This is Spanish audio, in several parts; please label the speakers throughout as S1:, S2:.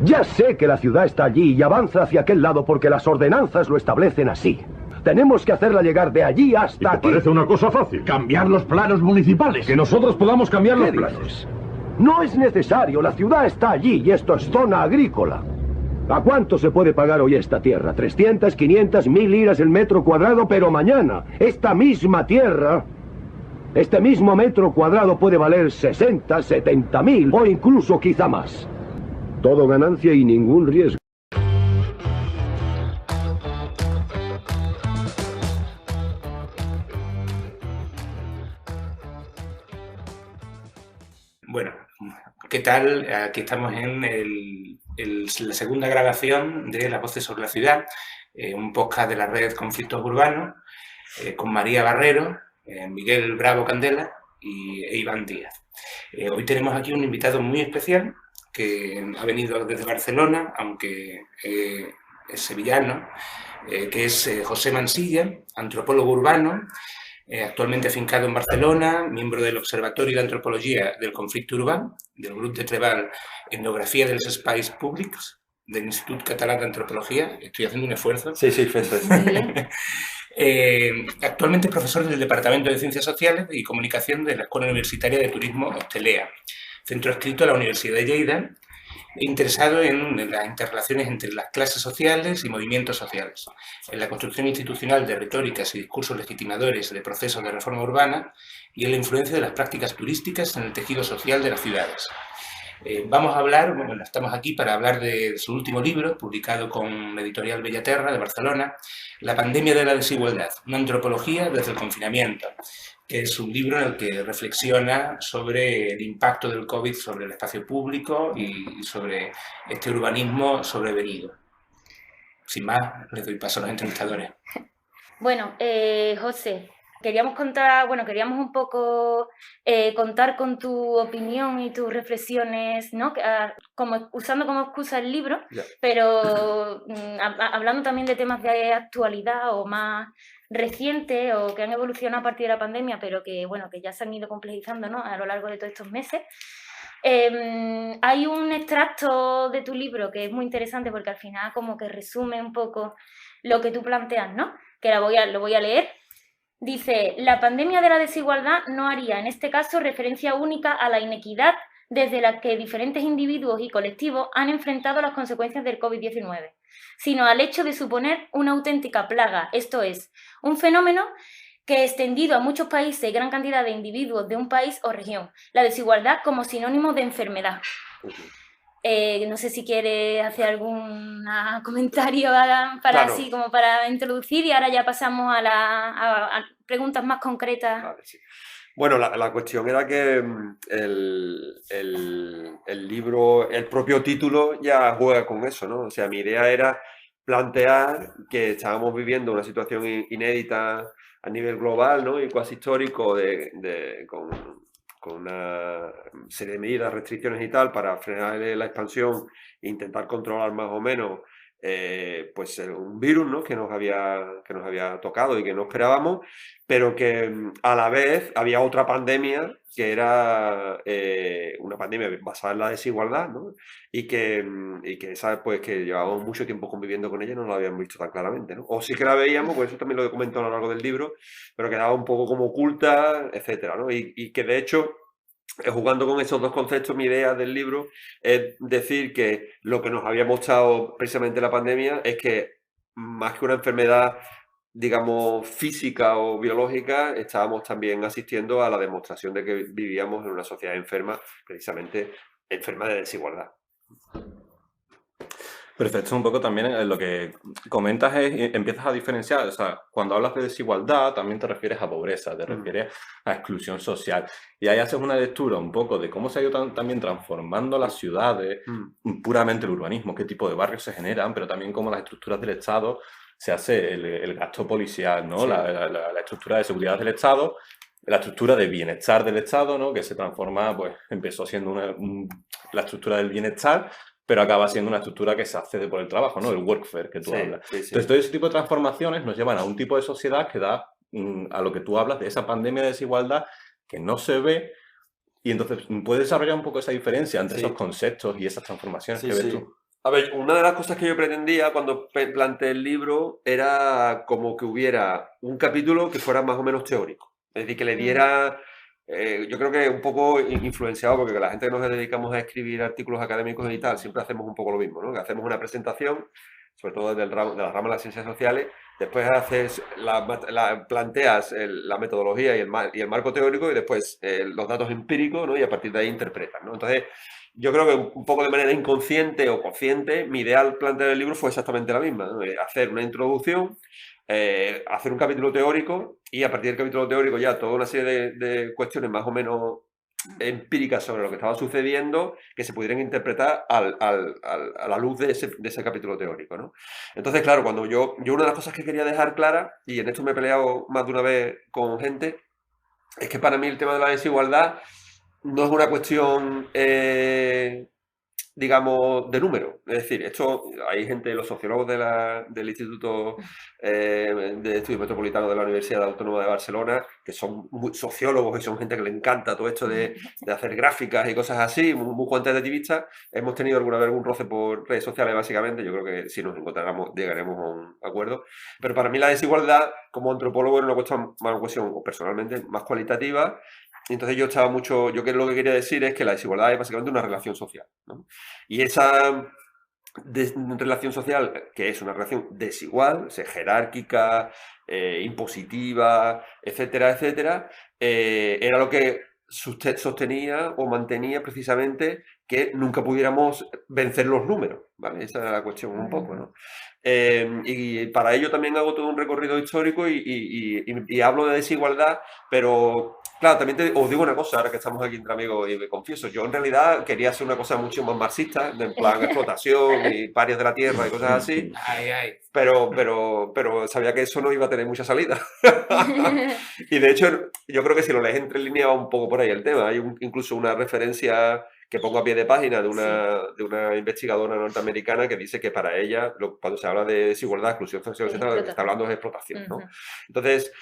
S1: Ya sé que la ciudad está allí y avanza hacia aquel lado porque las ordenanzas lo establecen así. Tenemos que hacerla llegar de allí hasta aquí.
S2: Parece una cosa fácil.
S3: Cambiar los planos municipales.
S2: Que nosotros podamos cambiar los
S1: ¿Qué
S2: planos.
S1: dices? No es necesario, la ciudad está allí y esto es zona agrícola. ¿A cuánto se puede pagar hoy esta tierra? 300, 500, 1000 liras el metro cuadrado, pero mañana esta misma tierra, este mismo metro cuadrado puede valer 60, 70 mil o incluso quizá más. Todo ganancia y ningún riesgo.
S4: Bueno, ¿qué tal? Aquí estamos en la segunda grabación de Las Voces sobre la Ciudad, un podcast de la red Conflictos Urbanos, con María Barrero, Miguel Bravo Candela e Iván Díaz. Hoy tenemos aquí un invitado muy especial que ha venido desde Barcelona, aunque es sevillano, que es José Mansilla, antropólogo urbano, actualmente afincado en Barcelona, miembro del Observatorio de Antropología del Conflicte Urbà, del Grup de Treball Etnografia dels Espais Públics, del Institut Català d'Antropologia. Estoy haciendo un esfuerzo.
S5: Sí, eso es.
S4: Actualmente es profesor del Departamento de Ciencias Sociales y Comunicación de la Escuela Universitaria de Turismo Hostelea, centro adscrito a la Universidad de Lleida, interesado en las interrelaciones entre las clases sociales y movimientos sociales, en la construcción institucional de retóricas y discursos legitimadores de procesos de reforma urbana y en la influencia de las prácticas turísticas en el tejido social de las ciudades. Vamos a hablar, bueno, estamos aquí para hablar de su último libro, publicado con la editorial Bellaterra de Barcelona, La pandemia de la desigualdad, una antropología desde el confinamiento, que es un libro en el que reflexiona sobre el impacto del COVID sobre el espacio público y sobre este urbanismo sobrevenido. Sin más, les doy paso a los entrevistadores.
S6: Bueno, José, queríamos un poco contar con tu opinión y tus reflexiones, ¿no? Usando como excusa el libro, pero hablando también de temas de actualidad o más recientes o que han evolucionado a partir de la pandemia, pero que, bueno, que ya se han ido complejizando, ¿no? A lo largo de todos estos meses. Hay un extracto de tu libro que es muy interesante porque al final como que resume un poco lo que tú planteas, ¿no? Que lo voy a leer. Dice, la pandemia de la desigualdad no haría en este caso referencia única a la inequidad desde la que diferentes individuos y colectivos han enfrentado las consecuencias del COVID-19, sino al hecho de suponer una auténtica plaga, esto es, un fenómeno que extendido a muchos países y gran cantidad de individuos de un país o región, la desigualdad como sinónimo de enfermedad. No sé si quiere hacer algún comentario para
S5: Claro.
S6: así como para introducir y ahora ya pasamos a preguntas más concretas.
S5: Vale, sí. Bueno, la cuestión era que el libro, el propio título ya juega con eso, ¿no? O sea, mi idea era plantear que estábamos viviendo una situación inédita a nivel global, ¿no? Y cuasi histórico con una serie de medidas, restricciones y tal para frenar la expansión e intentar controlar más o menos pues un virus, ¿no? que nos había tocado y que no esperábamos, pero que a la vez había otra pandemia que era una pandemia basada en la desigualdad, ¿no? y que esa, pues, que llevábamos mucho tiempo conviviendo con ella y no la habíamos visto tan claramente, ¿no? O sí que la veíamos, pues eso también lo he comentado a lo largo del libro, pero quedaba un poco como oculta, etcétera, ¿no? Y que de hecho, jugando con esos dos conceptos, mi idea del libro es decir que lo que nos había mostrado precisamente la pandemia es que más que una enfermedad, digamos, física o biológica, estábamos también asistiendo a la demostración de que vivíamos en una sociedad enferma, precisamente enferma de desigualdad.
S7: Perfecto, un poco también en lo que comentas empiezas a diferenciar, o sea, cuando hablas de desigualdad también te refieres a pobreza, te refieres a exclusión social. Y ahí haces una lectura un poco de cómo se ha ido también transformando las ciudades, puramente el urbanismo, qué tipo de barrios se generan, pero también cómo las estructuras del Estado se hace el gasto policial, ¿no?
S5: Sí.
S7: La estructura de seguridad del Estado, la estructura de bienestar del Estado, ¿no? Que se transforma, pues empezó siendo la estructura del bienestar, pero acaba siendo una estructura que se accede por el trabajo, ¿no? El workfare que tú hablas.
S5: Sí.
S7: Entonces, todo ese tipo de transformaciones nos llevan a un tipo de sociedad que da a lo que tú hablas de esa pandemia de desigualdad que no se ve, y entonces puedes desarrollar un poco esa diferencia entre esos conceptos y esas transformaciones que ves tú.
S5: A ver, una de las cosas que yo pretendía cuando planteé el libro era como que hubiera un capítulo que fuera más o menos teórico. Es decir, que le diera, yo creo que un poco influenciado, porque la gente que nos dedicamos a escribir artículos académicos y tal, siempre hacemos un poco lo mismo, ¿no? Que hacemos una presentación, sobre todo de la rama de las ciencias sociales, después haces planteas la metodología y el marco teórico y después los datos empíricos, ¿no? Y a partir de ahí interpretas, ¿no? Entonces, yo creo que un poco de manera inconsciente o consciente, mi idea al plantear el libro fue exactamente la misma, ¿no? Hacer una introducción, hacer un capítulo teórico y a partir del capítulo teórico ya toda una serie de cuestiones más o menos empíricas sobre lo que estaba sucediendo que se pudieran interpretar a la luz de ese capítulo teórico, ¿no? Entonces, claro, cuando yo una de las cosas que quería dejar clara, y en esto me he peleado más de una vez con gente, es que para mí el tema de la desigualdad no es una cuestión, digamos, de número. Es decir, esto hay gente, los sociólogos del Instituto de Estudios Metropolitanos de la Universidad Autónoma de Barcelona, que son muy sociólogos y son gente que le encanta todo esto de hacer gráficas y cosas así, muy cuantitativistas. Hemos tenido alguna vez algún roce por redes sociales, básicamente. Yo creo que si nos encontráramos llegaremos a un acuerdo. Pero para mí la desigualdad, como antropólogo, es una cuestión personalmente, más cualitativa. Entonces yo lo que quería decir es que la desigualdad es básicamente una relación social, ¿no? Y esa relación social, que es una relación desigual, jerárquica, impositiva, etcétera, etcétera, era lo que sostenía o mantenía precisamente que nunca pudiéramos vencer los números, ¿vale? Esa era la cuestión un poco, ¿no? Y para ello también hago todo un recorrido histórico y hablo de desigualdad, pero claro, también os digo una cosa, ahora que estamos aquí entre amigos y me confieso, yo en realidad quería hacer una cosa mucho más marxista, en plan explotación y parias de la tierra y cosas así, pero sabía que eso no iba a tener mucha salida. Y de hecho, yo creo que si lo lees entre líneas va un poco por ahí el tema. Hay incluso una referencia que pongo a pie de página de una investigadora norteamericana que dice que para ella, cuando se habla de desigualdad, exclusión social, etcétera, lo que está hablando es de explotación, ¿no? Entonces,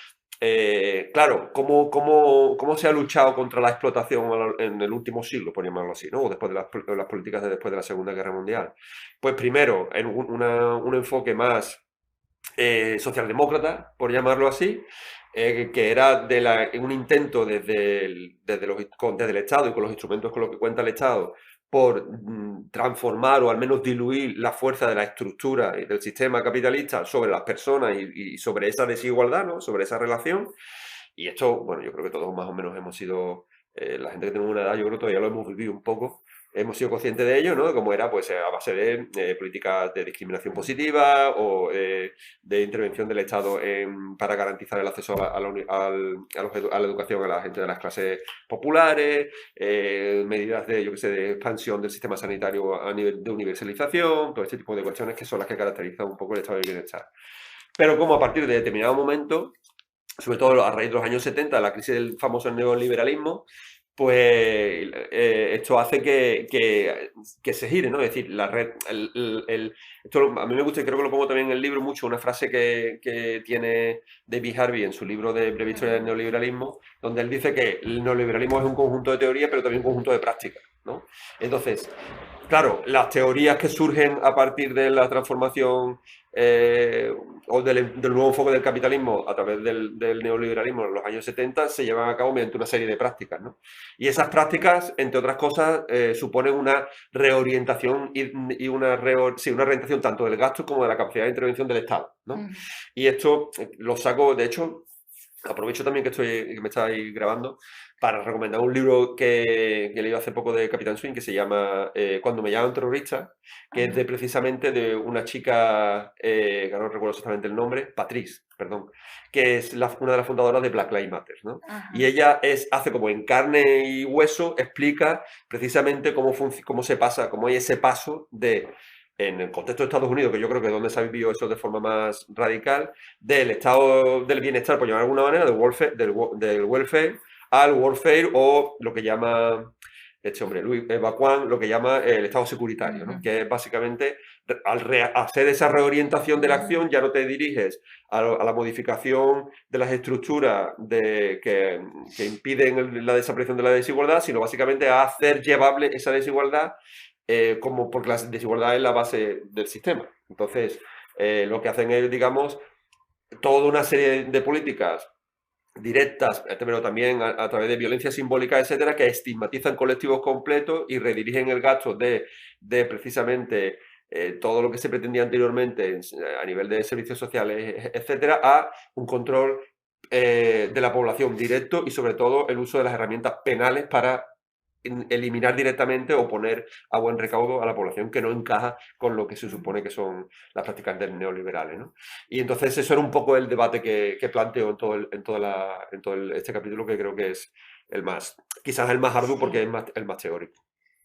S5: claro, ¿cómo se ha luchado contra la explotación en el último siglo, por llamarlo así, ¿no? O después de las políticas de después de la Segunda Guerra Mundial? Pues primero, en un enfoque más socialdemócrata, por llamarlo así, que era un intento desde el Estado y con los instrumentos con los que cuenta el Estado por transformar o al menos diluir la fuerza de la estructura y del sistema capitalista sobre las personas y sobre esa desigualdad, ¿no? Sobre esa relación. Y esto, bueno, yo creo que todos más o menos hemos sido, la gente que tenemos una edad, yo creo que todavía lo hemos vivido un poco. Hemos sido conscientes de ello, ¿no? Como era, pues, a base de políticas de discriminación positiva o de intervención del Estado para garantizar el acceso a la educación a la gente de las clases populares, medidas de expansión del sistema sanitario a nivel de universalización, todo este tipo de cuestiones que son las que caracterizan un poco el estado del bienestar. Pero como a partir de determinado momento, sobre todo a raíz de los años 70, la crisis del famoso neoliberalismo, pues esto hace que se gire, ¿no? Es decir, la red, esto a mí me gusta y creo que lo pongo también en el libro mucho, una frase que tiene David Harvey en su libro de Breve Historia del Neoliberalismo, donde él dice que el neoliberalismo es un conjunto de teorías, pero también un conjunto de prácticas, ¿no? Entonces, claro, las teorías que surgen a partir de la transformación o del nuevo enfoque del capitalismo a través del neoliberalismo en los años 70 se llevan a cabo mediante una serie de prácticas, ¿no? Y esas prácticas, entre otras cosas, suponen una reorientación y una reorientación tanto del gasto como de la capacidad de intervención del Estado, ¿no? Y esto lo saco, de hecho, aprovecho también que me estáis grabando para recomendar un libro que leí hace poco de Capitán Swing que se llama Cuando me llaman terrorista, que es precisamente de una chica, que no recuerdo exactamente el nombre, Patrice, perdón, que es una de las fundadoras de Black Lives Matter, ¿no? Y ella hace como en carne y hueso, explica precisamente cómo se pasa, cómo hay ese paso en el contexto de Estados Unidos, que yo creo que es donde se ha vivido eso de forma más radical, del estado del bienestar, por llamar de alguna manera, del welfare al warfare o lo que llama este hombre, Louis Bakuan, lo que llama el estado securitario, ¿no? Que es básicamente, al hacer esa reorientación de la acción, ya no te diriges a la modificación de las estructuras que impiden la desaparición de la desigualdad, sino básicamente a hacer llevable esa desigualdad como porque la desigualdad es la base del sistema. Entonces, lo que hacen es, digamos, toda una serie de políticas directas, pero también a través de violencia simbólica, etcétera, que estigmatizan colectivos completos y redirigen el gasto de precisamente todo lo que se pretendía anteriormente a nivel de servicios sociales, etcétera, a un control de la población directo y sobre todo el uso de las herramientas penales para eliminar directamente o poner a buen recaudo a la población que no encaja con lo que se supone que son las prácticas neoliberales, ¿no? Y entonces eso era un poco el debate que planteo en todo este capítulo, que creo que es quizás el más arduo porque es el más teórico.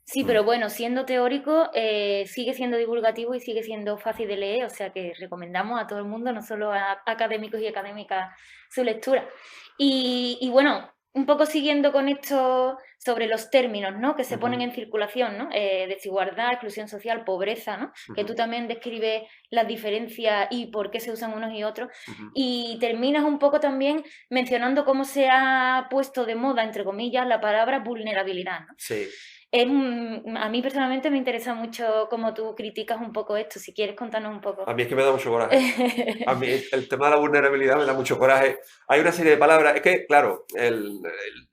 S6: Sí, pero bueno, siendo teórico, sigue siendo divulgativo y sigue siendo fácil de leer, o sea que recomendamos a todo el mundo, no solo a académicos y académicas, su lectura. Y bueno, un poco siguiendo con esto sobre los términos, ¿no?, que se ponen en circulación, ¿no? Desigualdad, exclusión social, pobreza, ¿no? Que tú también describes las diferencias y por qué se usan unos y otros. Y terminas un poco también mencionando cómo se ha puesto de moda, entre comillas, la palabra vulnerabilidad, ¿no?
S5: Sí.
S6: A mí personalmente me interesa mucho cómo tú criticas un poco esto, si quieres contarnos un poco.
S5: A mí es que me da mucho coraje. A mí el tema de la vulnerabilidad me da mucho coraje. Hay una serie de palabras, es que, claro,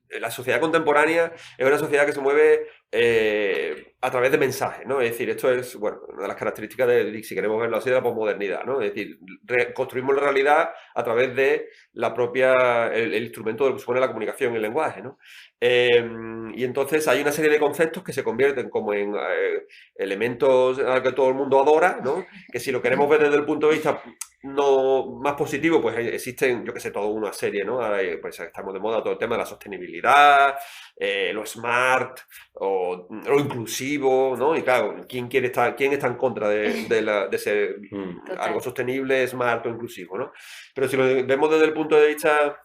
S5: la sociedad contemporánea es una sociedad que se mueve a través de mensajes, ¿no? Es decir, esto es, bueno, una de las características si queremos verlo así, de la posmodernidad, ¿no? Es decir, construimos la realidad a través de el instrumento de lo que supone la comunicación y el lenguaje, ¿no? Y entonces hay una serie de conceptos que se convierten como en elementos a que todo el mundo adora, ¿no? Que si lo queremos ver desde el punto de vista más positivo, pues existen, yo que sé, toda una serie, ¿no? Ahora, pues estamos de moda todo el tema de la sostenibilidad, lo smart o lo inclusivo, ¿no? Y claro, ¿quién está en contra de ser algo sostenible, smart o inclusivo, ¿no? Pero si lo vemos desde el punto de vista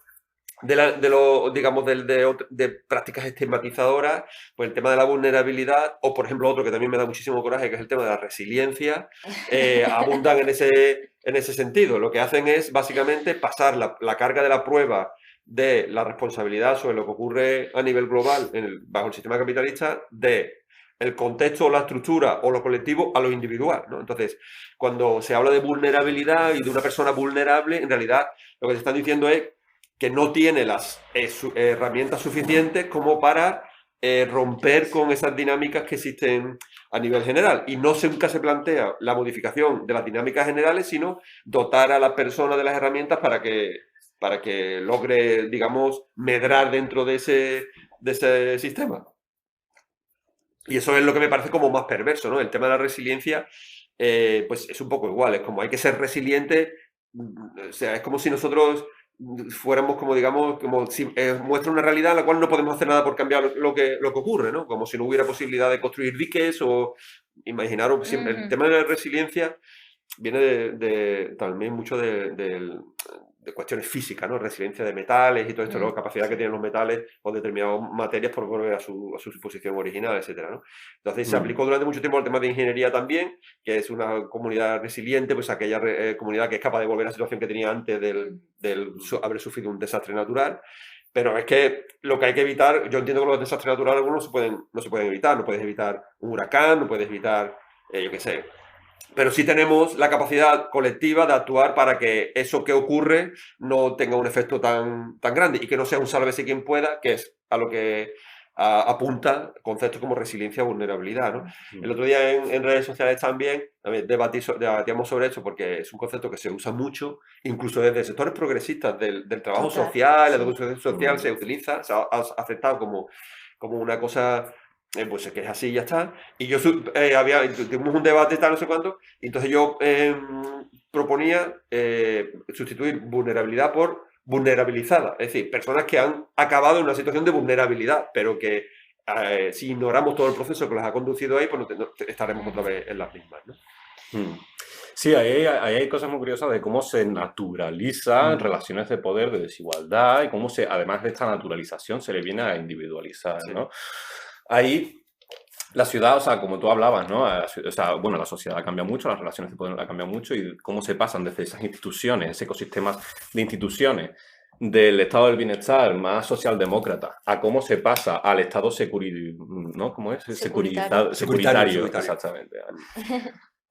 S5: de prácticas estigmatizadoras, pues el tema de la vulnerabilidad, o por ejemplo otro que también me da muchísimo coraje, que es el tema de la resiliencia, abundan en ese sentido. Lo que hacen es básicamente pasar la carga de la prueba de la responsabilidad sobre lo que ocurre a nivel global bajo el sistema capitalista de el contexto o la estructura o lo colectivo a lo individual, ¿no? Entonces, cuando se habla de vulnerabilidad y de una persona vulnerable, en realidad lo que se está diciendo es que no tiene las herramientas suficientes como para romper con esas dinámicas que existen a nivel general. Y nunca se plantea la modificación de las dinámicas generales, sino dotar a la persona de las herramientas para que logre, digamos, medrar dentro de ese sistema. Y eso es lo que me parece como más perverso, ¿no? El tema de la resiliencia, pues es un poco igual. Es como hay que ser resiliente, o sea, es como si nosotros fuéramos como, digamos, como si muestra una realidad en la cual no podemos hacer nada por cambiar lo que ocurre, ¿no? Como si no hubiera posibilidad de construir diques o imaginaros siempre. El tema de la resiliencia viene también mucho de cuestiones físicas, ¿no? Resiliencia de metales y todo esto, ¿no? Capacidad que tienen los metales o determinadas materias por volver a su posición original, etcétera, ¿no? Entonces se aplicó durante mucho tiempo el tema de ingeniería también, que es una comunidad resiliente, pues aquella comunidad que es capaz de volver a la situación que tenía antes del haber sufrido un desastre natural. Pero es que lo que hay que evitar, yo entiendo que los desastres naturales algunos no se pueden evitar, no puedes evitar un huracán, no puedes evitar, yo qué sé. Pero sí tenemos la capacidad colectiva de actuar para que eso que ocurre no tenga un efecto tan grande y que no sea un sálvese quien pueda, que es a lo que apunta conceptos como resiliencia o vulnerabilidad, ¿no? El otro día en redes sociales también debatíamos sobre esto porque es un concepto que se usa mucho, incluso desde sectores progresistas del trabajo social, la educación social se utiliza, se ha aceptado como una cosa... pues que es así y ya está. Y yo tuvimos un debate tal, no sé cuánto, y entonces yo proponía sustituir vulnerabilidad por vulnerabilizada. Es decir, personas que han acabado en una situación de vulnerabilidad, pero que si ignoramos todo el proceso que los ha conducido ahí, pues estaremos otra vez en las mismas, ¿no?
S7: Sí, ahí hay cosas muy curiosas de cómo se naturalizan relaciones de poder, de desigualdad, y cómo además de esta naturalización se le viene a individualizar, ¿no? Ahí la ciudad, o sea, como tú hablabas, ¿no? O sea, bueno, la sociedad ha cambiado mucho, las relaciones de poder han cambiado mucho y cómo se pasan desde esas instituciones, ese ecosistemas de instituciones del estado del bienestar más socialdemócrata a cómo se pasa al estado ¿no? ¿Cómo es? Securitario, exactamente.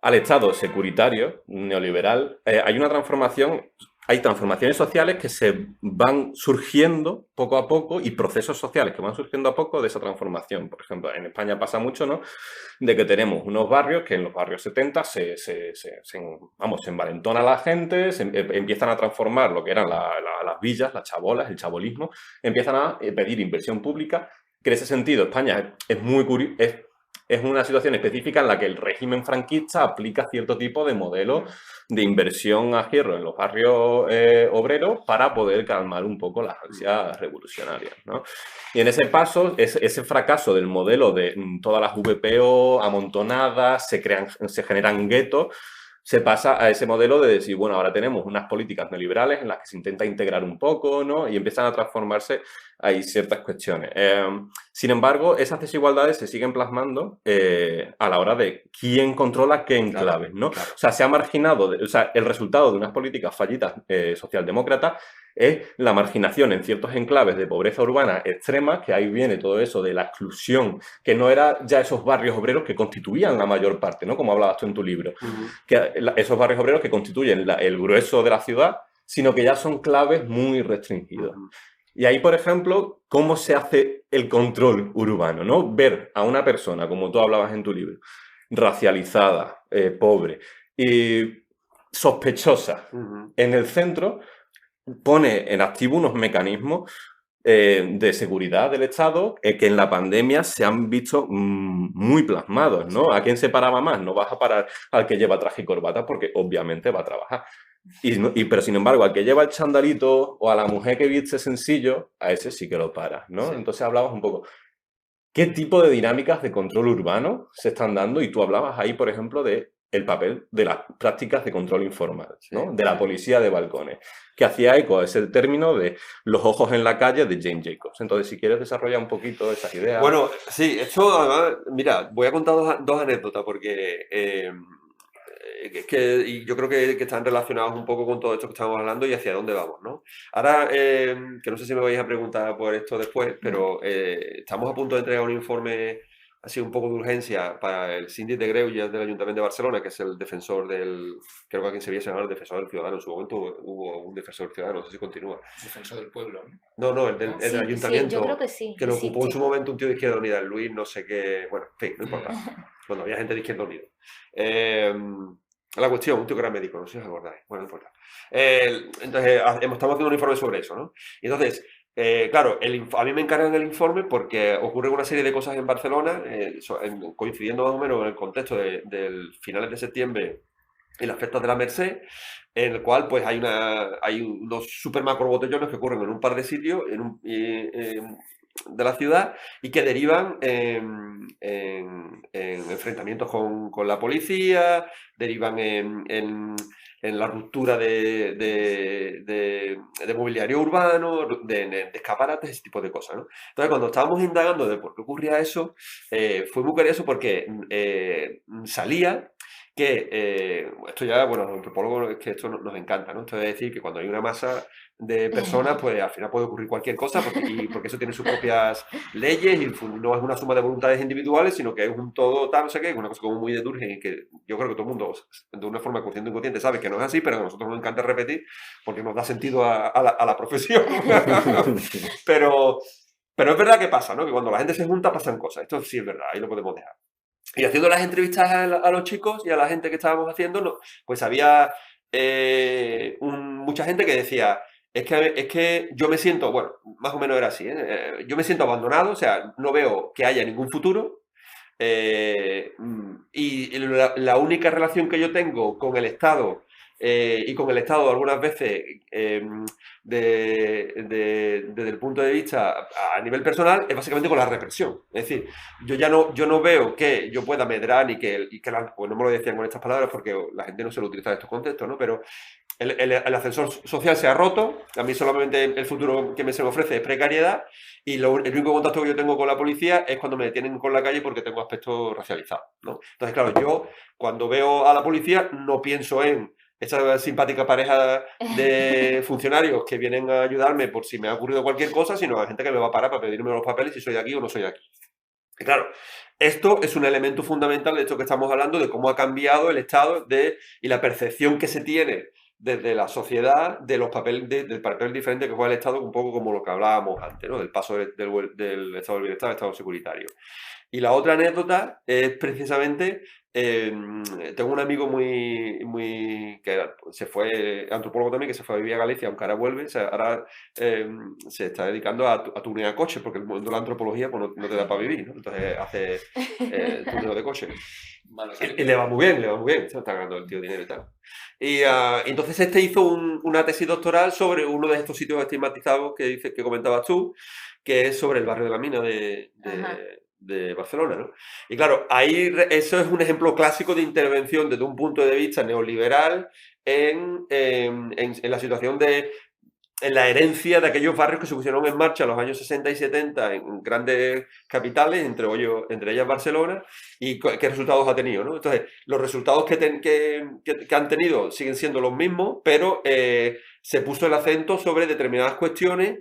S7: Al estado securitario, neoliberal, hay una transformación, hay transformaciones sociales que se van surgiendo poco a poco y procesos sociales que van surgiendo a poco de esa transformación. Por ejemplo, en España pasa mucho, ¿no? De que tenemos unos barrios que en los barrios 70 se envalentona la gente, empiezan a transformar lo que eran las villas, las chabolas, el chabolismo, empiezan a pedir inversión pública, que en ese sentido España es muy curioso. Es una situación específica en la que el régimen franquista aplica cierto tipo de modelo de inversión a hierro en los barrios obreros para poder calmar un poco las ansias revolucionarias, ¿no? Y en ese paso, ese fracaso del modelo de todas las VPO amontonadas, se generan guetos, se pasa a ese modelo de decir, bueno, ahora tenemos unas políticas neoliberales en las que se intenta integrar un poco, ¿no? Y empiezan a transformarse ahí ciertas cuestiones. Sin embargo, esas desigualdades se siguen plasmando a la hora de quién controla qué enclaves, ¿no?
S5: Claro.
S7: O sea, se ha marginado, o sea, el resultado de unas políticas fallidas socialdemócratas es la marginación en ciertos enclaves de pobreza urbana extrema, que ahí viene todo eso de la exclusión, que no era ya esos barrios obreros que constituían la mayor parte, ¿no? Como hablabas tú en tu libro. Que esos barrios obreros que constituyen el grueso de la ciudad, sino que ya son claves muy restringidos. Y ahí, por ejemplo, ¿cómo se hace el control urbano, ¿no? Ver a una persona, como tú hablabas en tu libro, racializada, pobre y sospechosa en el centro, pone en activo unos mecanismos de seguridad del Estado que en la pandemia se han visto muy plasmados, ¿no? ¿A quién se paraba más? No vas a parar al que lleva traje y corbata porque obviamente va a trabajar. Pero sin embargo, al que lleva el chandalito o a la mujer que viste sencillo, a ese sí que lo paras, ¿no? Sí. Entonces hablabas un poco, ¿qué tipo de dinámicas de control urbano se están dando? Y tú hablabas ahí, por ejemplo, de el papel de las prácticas de control informal, ¿no? Sí. De la policía de balcones, que hacía eco a ese término de los ojos en la calle de Jane Jacobs. Entonces, si quieres desarrollar un poquito esas ideas.
S5: Bueno, sí, esto además, mira, voy a contar dos anécdotas porque y yo creo que están relacionados un poco con todo esto que estamos hablando y hacia dónde vamos, ¿no? Ahora, que no sé si me vais a preguntar por esto después, pero estamos a punto de entregar un informe así un poco de urgencia para el síndic de Greuges del Ayuntamiento de Barcelona, que es el defensor creo que aquí en Sevilla se llama el defensor del ciudadano. En su momento hubo un defensor del ciudadano, no sé si continúa.
S4: Defensor del pueblo, ¿no?
S5: No, el del ayuntamiento.
S6: Sí, yo creo que sí.
S5: Que lo ocupó en su momento un tío de Izquierda Unida, Luis, no sé qué. Bueno, en fin, no importa. Cuando había gente de Izquierda Unida. La cuestión, un tío que era médico, no sé si os acordáis. Bueno, no importa. Entonces, estamos haciendo un informe sobre eso, ¿no? Y entonces, claro, a mí me encargan el informe porque ocurren una serie de cosas en Barcelona, coincidiendo más o menos en el contexto del finales de septiembre y las fiestas de la Merced, en el cual pues hay unos super macro botellones que ocurren en un par de sitios de la ciudad y que derivan en enfrentamientos con la policía, derivan en la ruptura de mobiliario urbano, de escaparates, ese tipo de cosas, ¿no? Entonces, cuando estábamos indagando de por qué ocurría eso, fue muy curioso porque salía que, esto ya, bueno, los antropólogos es que esto nos encanta, ¿no? Esto es decir, que cuando hay una masa de personas, pues al final puede ocurrir cualquier cosa, porque eso tiene sus propias leyes y no es una suma de voluntades individuales, sino que es un todo tal, no sé qué, una cosa como muy de Durkheim y que yo creo que todo el mundo, de una forma consciente o inconsciente, sabe que no es así, pero a nosotros nos encanta repetir porque nos da sentido a la profesión. Pero es verdad que pasa, ¿no? Que cuando la gente se junta pasan cosas. Esto sí es verdad, ahí lo podemos dejar. Y haciendo las entrevistas a los chicos y a la gente que estábamos haciendo, pues había mucha gente que decía, es que yo me siento, bueno, más o menos era así, yo me siento abandonado, o sea, no veo que haya ningún futuro, y la única relación que yo tengo con el Estado, y con el Estado algunas veces desde el punto de vista a nivel personal es básicamente con la represión. Es decir, yo no veo que yo pueda medrar ni que pues no me lo decían con estas palabras porque la gente no suele utilizar estos contextos, ¿no? Pero el ascensor social se ha roto, a mí solamente el futuro que se me ofrece es precariedad y el único contacto que yo tengo con la policía es cuando me detienen con la calle porque tengo aspecto racializado, ¿no? Entonces, claro, yo cuando veo a la policía no pienso en esa simpática pareja de funcionarios que vienen a ayudarme por si me ha ocurrido cualquier cosa, sino a gente que me va a parar para pedirme los papeles si soy de aquí o no soy de aquí. Y claro, esto es un elemento fundamental de esto que estamos hablando, de cómo ha cambiado el Estado y la percepción que se tiene desde la sociedad de los del papel diferente que juega el Estado, un poco como lo que hablábamos antes, ¿no? Del paso del Estado del Bienestar al Estado securitario. Y la otra anécdota es precisamente, tengo un amigo que se fue, antropólogo también, que se fue a vivir a Galicia, aunque ahora vuelve, o sea, ahora se está dedicando a tunear coches, porque el mundo de la antropología pues, no te da para vivir, ¿no? Entonces hace tuneo de coches. Y le va muy bien, se está ganando el tío dinero y tal. Y entonces hizo una tesis doctoral sobre uno de estos sitios estigmatizados que comentabas tú, que es sobre el barrio de la Mina de Barcelona, ¿no? Y claro, ahí eso es un ejemplo clásico de intervención desde un punto de vista neoliberal en la situación en la herencia de aquellos barrios que se pusieron en marcha en los años 60 y 70 en grandes capitales, entre ellas Barcelona, y qué resultados ha tenido, ¿no? Entonces, los resultados que han tenido siguen siendo los mismos, pero se puso el acento sobre determinadas cuestiones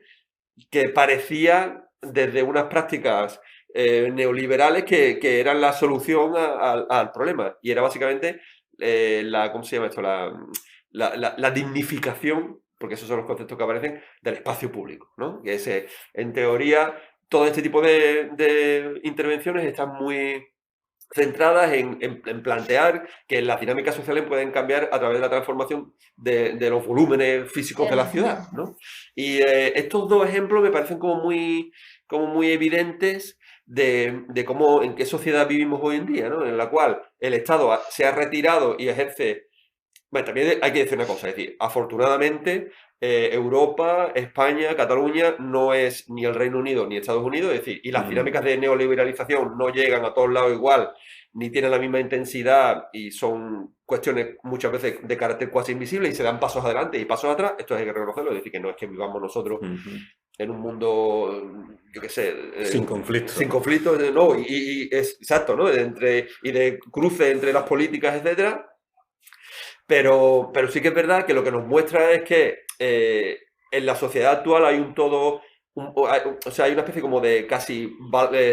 S5: que parecían desde unas prácticas neoliberales que eran la solución al problema. Y era básicamente ¿cómo se llama esto? La dignificación, porque esos son los conceptos que aparecen, del espacio público, ¿no? Que es, en teoría, todo este tipo de intervenciones están muy centradas en plantear que las dinámicas sociales pueden cambiar a través de la transformación de los volúmenes físicos de la ciudad, ¿no? Y estos dos ejemplos me parecen como muy evidentes de cómo, en qué sociedad vivimos hoy en día, ¿no? En la cual el Estado se ha retirado y ejerce... Bueno, también hay que decir una cosa, es decir, afortunadamente Europa, España, Cataluña no es ni el Reino Unido ni Estados Unidos, es decir, y las dinámicas de neoliberalización no llegan a todos lados igual, ni tienen la misma intensidad y son cuestiones muchas veces de carácter cuasi invisible y se dan pasos adelante y pasos atrás, esto hay que reconocerlo, es decir, que no es que vivamos nosotros en un mundo, yo qué sé...
S7: sin conflicto.
S5: Sin conflicto, no, y es exacto, ¿no? Y de cruce entre las políticas, etcétera. Pero sí que es verdad que lo que nos muestra es que en la sociedad actual hay un todo, o sea, hay una especie como de casi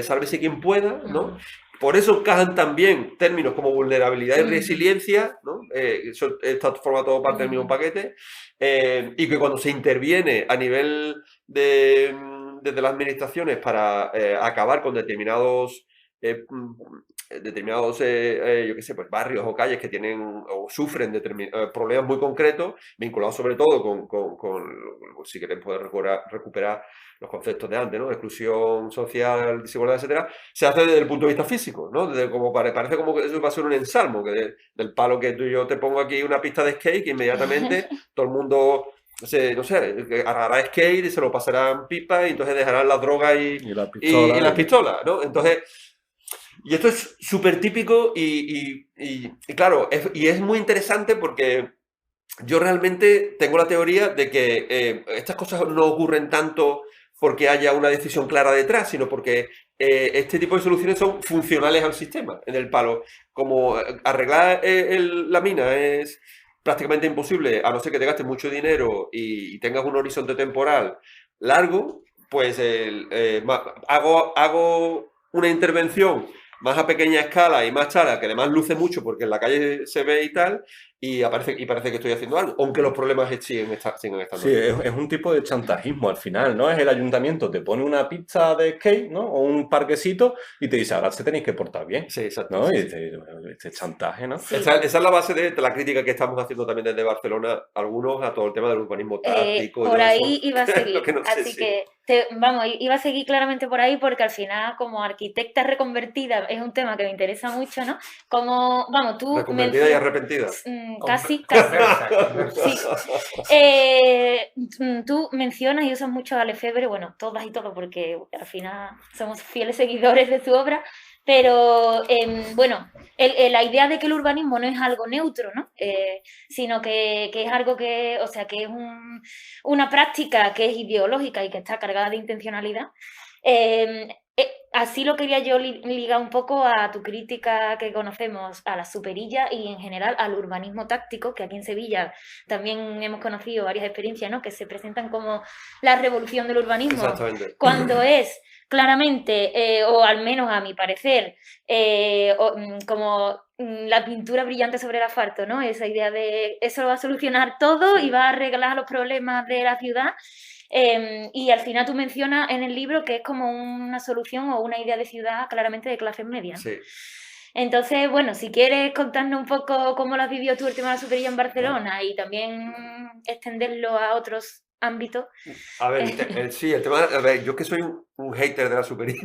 S5: sálvese quien pueda, ¿no? Por eso encajan también términos como vulnerabilidad y resiliencia, ¿no? Eso está formado todo parte del mismo paquete, y que cuando se interviene a nivel desde las administraciones para acabar con determinados yo qué sé, pues barrios o calles que tienen o sufren problemas muy concretos, vinculados sobre todo con si quieren poder recuperar los conceptos de antes, ¿no? Exclusión social, desigualdad, etcétera, se hace desde el punto de vista físico, ¿no? Parece como que eso va a ser un ensalmo, que del palo que yo te pongo aquí una pista de skate, que inmediatamente todo el mundo... no sé, hará skate y se lo pasarán pipa y entonces dejarán las drogas y las pistolas, ¿no? Entonces, y esto es súper típico y claro, es muy interesante porque yo realmente tengo la teoría de que estas cosas no ocurren tanto porque haya una decisión clara detrás, sino porque este tipo de soluciones son funcionales al sistema, en el palo. Como arreglar la mina es prácticamente imposible, a no ser que te gastes mucho dinero y tengas un horizonte temporal largo, pues hago una intervención más a pequeña escala y más clara, que además luce mucho porque en la calle se ve y tal, y parece que estoy haciendo algo, aunque los problemas siguen estando.
S7: Sí, es un tipo de chantajismo al final, ¿no? Es el ayuntamiento, te pone una pista de skate, ¿no? O un parquecito y te dice, ahora se tenéis que portar bien.
S5: Sí, exacto.
S7: ¿no?
S5: Sí,
S7: y este chantaje, ¿no?
S5: Sí. Esa es la base de la crítica que estamos haciendo también desde Barcelona, algunos, a todo el tema del urbanismo táctico.
S6: Por ahí iba a seguir,
S5: así
S6: que iba a seguir claramente por ahí porque al final como arquitecta reconvertida es un tema que me interesa mucho, ¿no? Como, tú...
S5: Reconvertida y arrepentida.
S6: Casi. Sí. Tú mencionas y usas mucho a Lefebvre, bueno, todas y todos porque al final somos fieles seguidores de su obra, pero la idea de que el urbanismo no es algo neutro, ¿no? Sino que es algo que es una práctica que es ideológica y que está cargada de intencionalidad, así lo quería yo ligar un poco a tu crítica que conocemos a la superilla y en general al urbanismo táctico, que aquí en Sevilla también hemos conocido varias experiencias, ¿no? Que se presentan como la revolución del urbanismo,
S5: Exactamente.
S6: cuando es claramente, o al menos a mi parecer, como la pintura brillante sobre el asfalto, ¿no? Esa idea de eso va a solucionar todo y va a arreglar los problemas de la ciudad. Y al final tú mencionas en el libro que es como una solución o una idea de ciudad claramente de clase media, ¿no?
S5: Sí.
S6: Entonces, bueno, si quieres contarnos un poco cómo lo has vivido tú el tema de la superilla en Barcelona y también extenderlo a otros ámbitos.
S5: A ver, sí, el tema, a ver, yo que soy un hater de la superilla,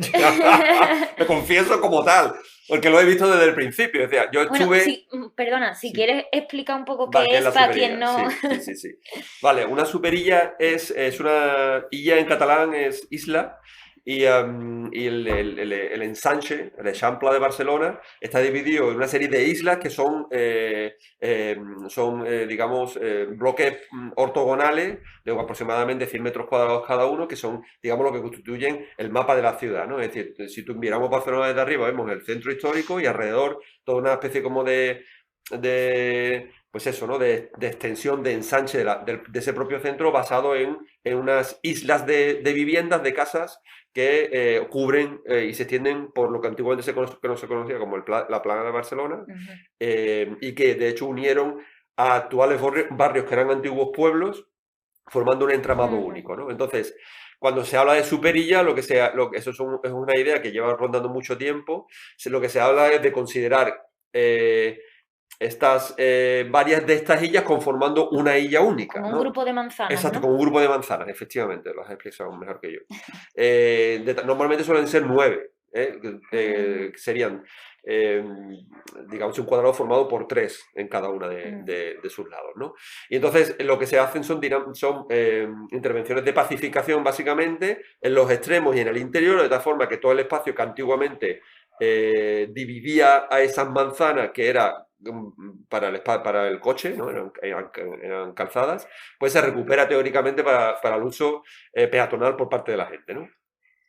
S5: me confieso como tal, porque lo he visto desde el principio, es decir, yo
S6: Bueno,
S5: estuve...
S6: perdona, si
S5: Sí.
S6: quieres explicar un poco
S5: Va,
S6: qué
S5: ¿qué
S6: es
S5: la
S6: para
S5: superilla?
S6: quien no...
S5: Sí. Vale, una superilla es una... Illa en catalán es isla y el ensanche, el Eixample de Barcelona, está dividido en una serie de islas que son, digamos, bloques ortogonales de aproximadamente 100 metros cuadrados cada uno, que son, digamos, lo que constituyen el mapa de la ciudad, ¿no? Es decir, si tú miramos Barcelona desde arriba, vemos el centro histórico y alrededor toda una especie como de pues eso, ¿no? De extensión, de ensanche de ese propio centro basado en unas islas de viviendas, de casas que cubren y se extienden por lo que antiguamente que no se conocía como la Plana de Barcelona y que de hecho unieron a actuales barrios que eran antiguos pueblos formando un entramado único, ¿no? Entonces, cuando se habla de superilla, eso es una idea que lleva rondando mucho tiempo, lo que se habla es de considerar varias de estas illas conformando una illa única.
S6: Como un
S5: ¿no?
S6: grupo de manzanas,
S5: Exacto,
S6: ¿no?
S5: como un grupo de manzanas, efectivamente, lo has explicado mejor que yo. Normalmente suelen ser 9, serían, digamos, un cuadrado formado por 3 en cada una de sus lados, ¿no? Y entonces lo que se hacen son intervenciones de pacificación, básicamente, en los extremos y en el interior, de tal forma que todo el espacio que antiguamente dividía a esas manzanas, que era para el coche, ¿no? eran calzadas, pues se recupera teóricamente para el uso peatonal por parte de la gente, ¿no?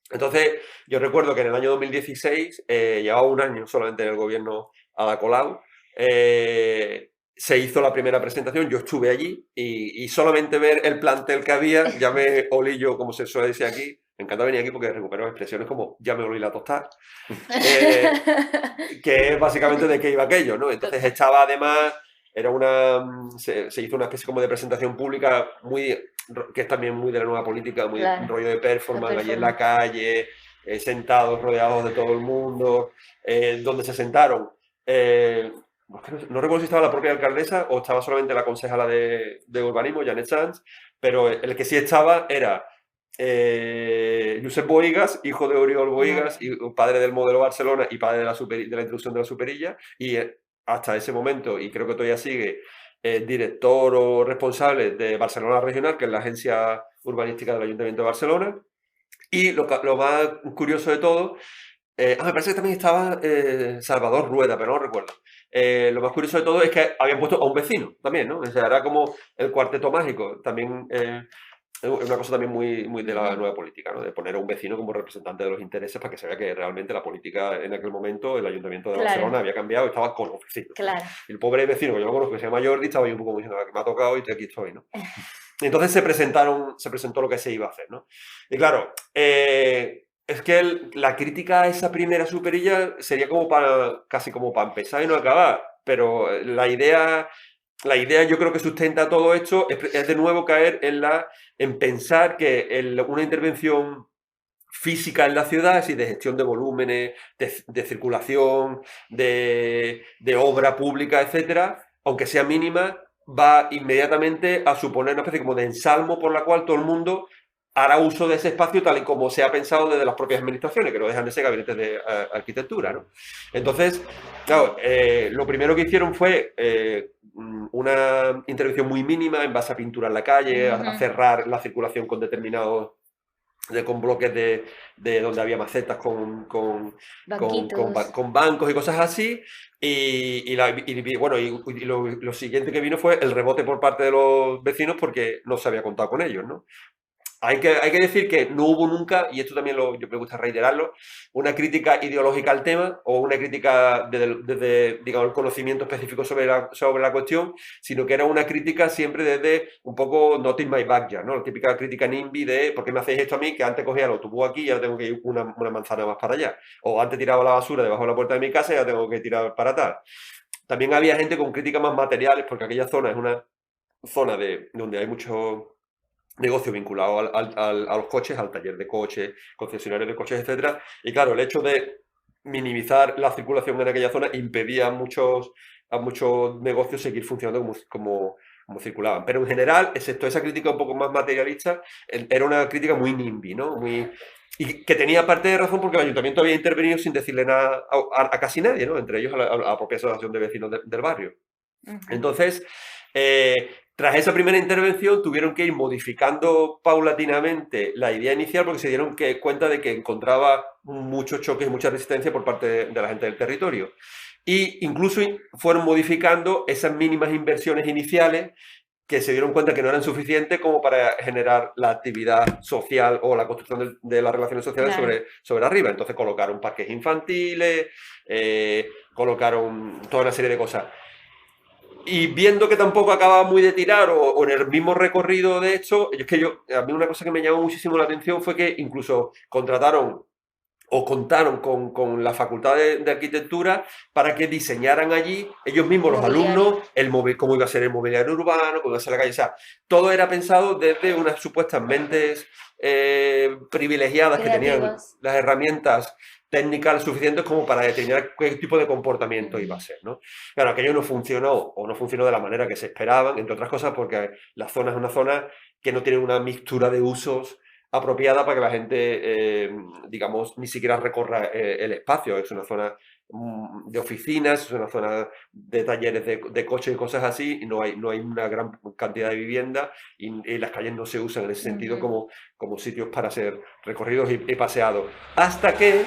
S5: Entonces, yo recuerdo que en el año 2016, llevaba un año solamente en el gobierno Ada Colau, se hizo la primera presentación, yo estuve allí y solamente ver el plantel que había, ya me olí yo, como se suele decir aquí. Me encanta venir aquí porque recupero expresiones como ya me olí la tostada, que es básicamente de qué iba aquello, ¿no? Entonces estaba además, se hizo una especie como de presentación pública que es también muy de la nueva política, muy rollo de performance, allí en la calle, sentados, rodeados de todo el mundo, donde se sentaron. No recuerdo si estaba la propia alcaldesa o estaba solamente la concejala de urbanismo, Janet Sanz, pero el que sí estaba era Josep Bohigas, hijo de Oriol Bohigas, y padre del modelo Barcelona y padre de la introducción de la superilla, y hasta ese momento, y creo que todavía sigue, director o responsable de Barcelona Regional, que es la agencia urbanística del Ayuntamiento de Barcelona. Y lo más curioso de todo, me parece que también estaba Salvador Rueda, pero no recuerdo. Lo más curioso de todo es que habían puesto a un vecino también, ¿no? O sea, era como el cuarteto mágico. También es una cosa también muy de la nueva política, ¿no? De poner a un vecino como representante de los intereses para que se vea que realmente la política en aquel momento, el Ayuntamiento de Barcelona había cambiado y estaba con los vecinos.
S6: Claro.
S5: Y el pobre vecino que yo lo conozco, que se llama Jordi, estaba ahí un poco diciendo que me ha tocado y aquí estoy, ¿no? Entonces se presentó lo que se iba a hacer, ¿no? Y claro, es que la crítica a esa primera superilla sería como casi como para empezar y no acabar, pero la idea yo creo que sustenta todo esto es de nuevo caer en pensar que una intervención física en la ciudad, así de gestión de volúmenes, de circulación, de obra pública, etcétera, aunque sea mínima, va inmediatamente a suponer una especie como de ensalmo por la cual todo el mundo hará uso de ese espacio tal y como se ha pensado desde las propias administraciones, que no dejan de ser gabinetes de arquitectura, ¿no? Entonces, claro, lo primero que hicieron fue una intervención muy mínima en base a pintura en la calle, a cerrar la circulación con determinados con bloques de donde había macetas con bancos y cosas así. Y lo siguiente que vino fue el rebote por parte de los vecinos porque no se había contado con ellos, ¿no? hay que decir que no hubo nunca, y esto también yo me gusta reiterarlo, una crítica ideológica al tema o una crítica desde digamos, el conocimiento específico sobre la cuestión, sino que era una crítica siempre desde un poco not in my backyard, ¿no? La típica crítica NIMBY de ¿por qué me hacéis esto a mí? Que antes cogía el autobús aquí y ahora tengo que ir una manzana más para allá. O antes tiraba la basura debajo de la puerta de mi casa y ahora tengo que tirar para tal. También había gente con críticas más materiales, porque aquella zona es una zona donde hay mucho negocio vinculado a los coches, al taller de coches, concesionarios de coches, etcétera. Y claro, el hecho de minimizar la circulación en aquella zona impedía a muchos negocios seguir funcionando como circulaban. Pero en general, excepto esa crítica un poco más materialista, era una crítica muy NIMBY, ¿no? Y que tenía parte de razón porque el ayuntamiento había intervenido sin decirle nada a casi nadie, ¿no? Entre ellos a la propia asociación de vecinos del barrio. Entonces, tras esa primera intervención tuvieron que ir modificando paulatinamente la idea inicial porque se dieron cuenta de que encontraba muchos choques y mucha resistencia por parte de la gente del territorio. Y incluso fueron modificando esas mínimas inversiones iniciales que se dieron cuenta que no eran suficientes como para generar la actividad social o la construcción de las relaciones sociales sobre arriba. Entonces colocaron parques infantiles, colocaron toda una serie de cosas. Y viendo que tampoco acababa muy de tirar o en el mismo recorrido de hecho, a mí una cosa que me llamó muchísimo la atención fue que incluso contrataron o contaron con la Facultad de Arquitectura para que diseñaran allí, ellos mismos, los alumnos, cómo iba a ser el mobiliario urbano, cómo iba a ser la calle. O sea, todo era pensado desde unas supuestas mentes privilegiadas que tenían las herramientas técnicas suficientes como para determinar qué tipo de comportamiento iba a ser, ¿no? Claro, aquello no funcionó o no funcionó de la manera que se esperaban, entre otras cosas porque la zona es una zona que no tiene una mixtura de usos apropiada para que la gente, digamos, ni siquiera recorra el espacio. Es una zona de oficinas, es una zona de talleres de coches y cosas así, y no hay una gran cantidad de vivienda y las calles no se usan en ese sentido como sitios para ser recorridos y paseados. Hasta que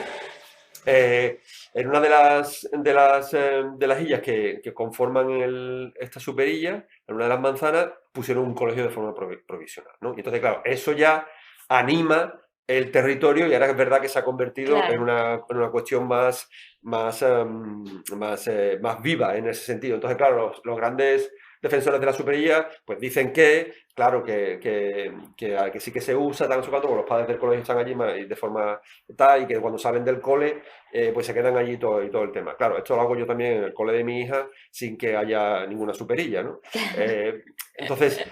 S5: en una de las illas que conforman esta superilla, en una de las manzanas, pusieron un colegio de forma provisional, ¿no? Y entonces, claro, eso ya anima el territorio y ahora es verdad que se ha convertido en una cuestión más viva en ese sentido. Entonces, claro, los grandes defensores de la superilla pues dicen que, claro, que sí que se usa, tal, no sé cuánto, porque los padres del colegio están allí de forma tal, y que cuando salen del cole pues se quedan allí todo el tema. Claro, esto lo hago yo también en el cole de mi hija sin que haya ninguna superilla, ¿no? Entonces...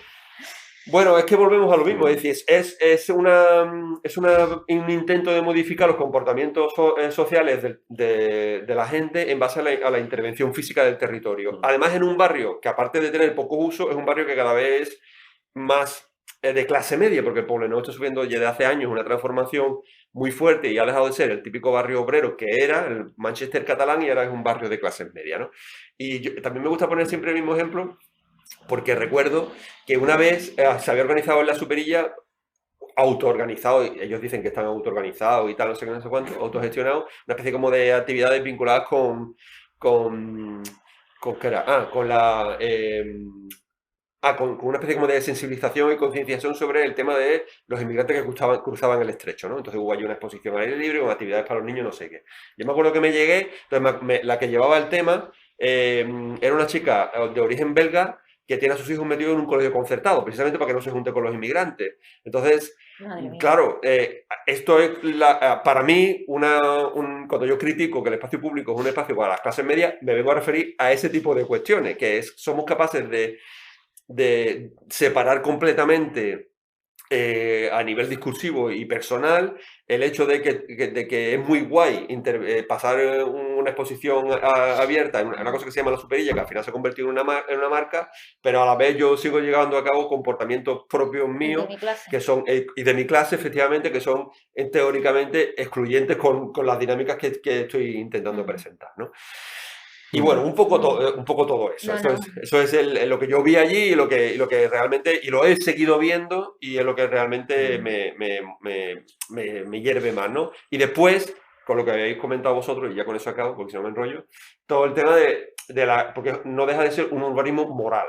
S5: Bueno, es que volvemos a lo mismo, es decir, es un intento de modificar los comportamientos sociales de la gente en base a la intervención física del territorio. Además, en un barrio que aparte de tener poco uso, es un barrio que cada vez es más de clase media, porque el Poblenou está sufriendo desde hace años una transformación muy fuerte y ha dejado de ser el típico barrio obrero que era el Manchester catalán y ahora es un barrio de clase media, ¿no? Y también me gusta poner siempre el mismo ejemplo, porque recuerdo que una vez se había organizado en la superilla, autoorganizado, ellos dicen que están autoorganizados y tal, no sé qué, no sé cuánto, autogestionados, una especie como de actividades vinculadas con ¿qué era? Con una especie como de sensibilización y concienciación sobre el tema de los inmigrantes que cruzaban el estrecho, ¿no? Entonces hubo allí una exposición al aire libre con actividades para los niños, no sé qué. Yo me acuerdo que me llegué, entonces la que llevaba el tema era una chica de origen belga que tiene a sus hijos metidos en un colegio concertado, precisamente para que no se junte con los inmigrantes. Entonces, claro, esto es para mí, cuando yo critico que el espacio público es un espacio para las clases medias, me vengo a referir a ese tipo de cuestiones, que somos capaces de separar completamente a nivel discursivo y personal el hecho de que es muy guay pasar una exposición abierta en una cosa que se llama la superilla, que al final se ha convertido en una marca, pero a la vez yo sigo llevando a cabo comportamientos propios míos que son, y de mi clase efectivamente, que son teóricamente excluyentes con las dinámicas que estoy intentando presentar, ¿no? Y bueno, un poco todo eso. Eso es lo que yo vi allí y lo que realmente, y lo he seguido viendo, y es lo que realmente me hierve más, ¿no? Y después, con lo que habéis comentado vosotros, y ya con eso acabo, porque si no me enrollo, todo el tema porque no deja de ser un urbanismo moral.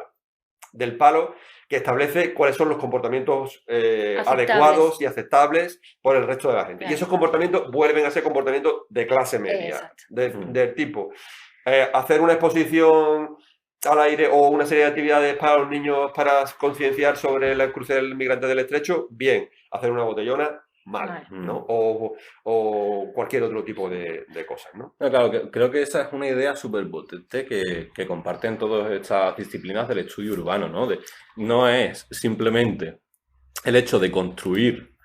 S5: del palo, que establece cuáles son los comportamientos
S6: Aceptables.
S5: adecuados y aceptables por el resto de la gente.
S6: Claro.
S5: Y esos comportamientos vuelven a ser comportamientos de clase media,
S6: Exacto.
S5: del tipo hacer una exposición al aire o una serie de actividades para los niños para concienciar sobre la cruce del migrante del estrecho, bien. Hacer una botellona, mal, ¿no? O cualquier otro tipo de cosas, ¿no?
S7: No, claro, creo que esa es una idea súper potente que comparten todas estas disciplinas del estudio urbano, ¿no? No es simplemente el hecho de construir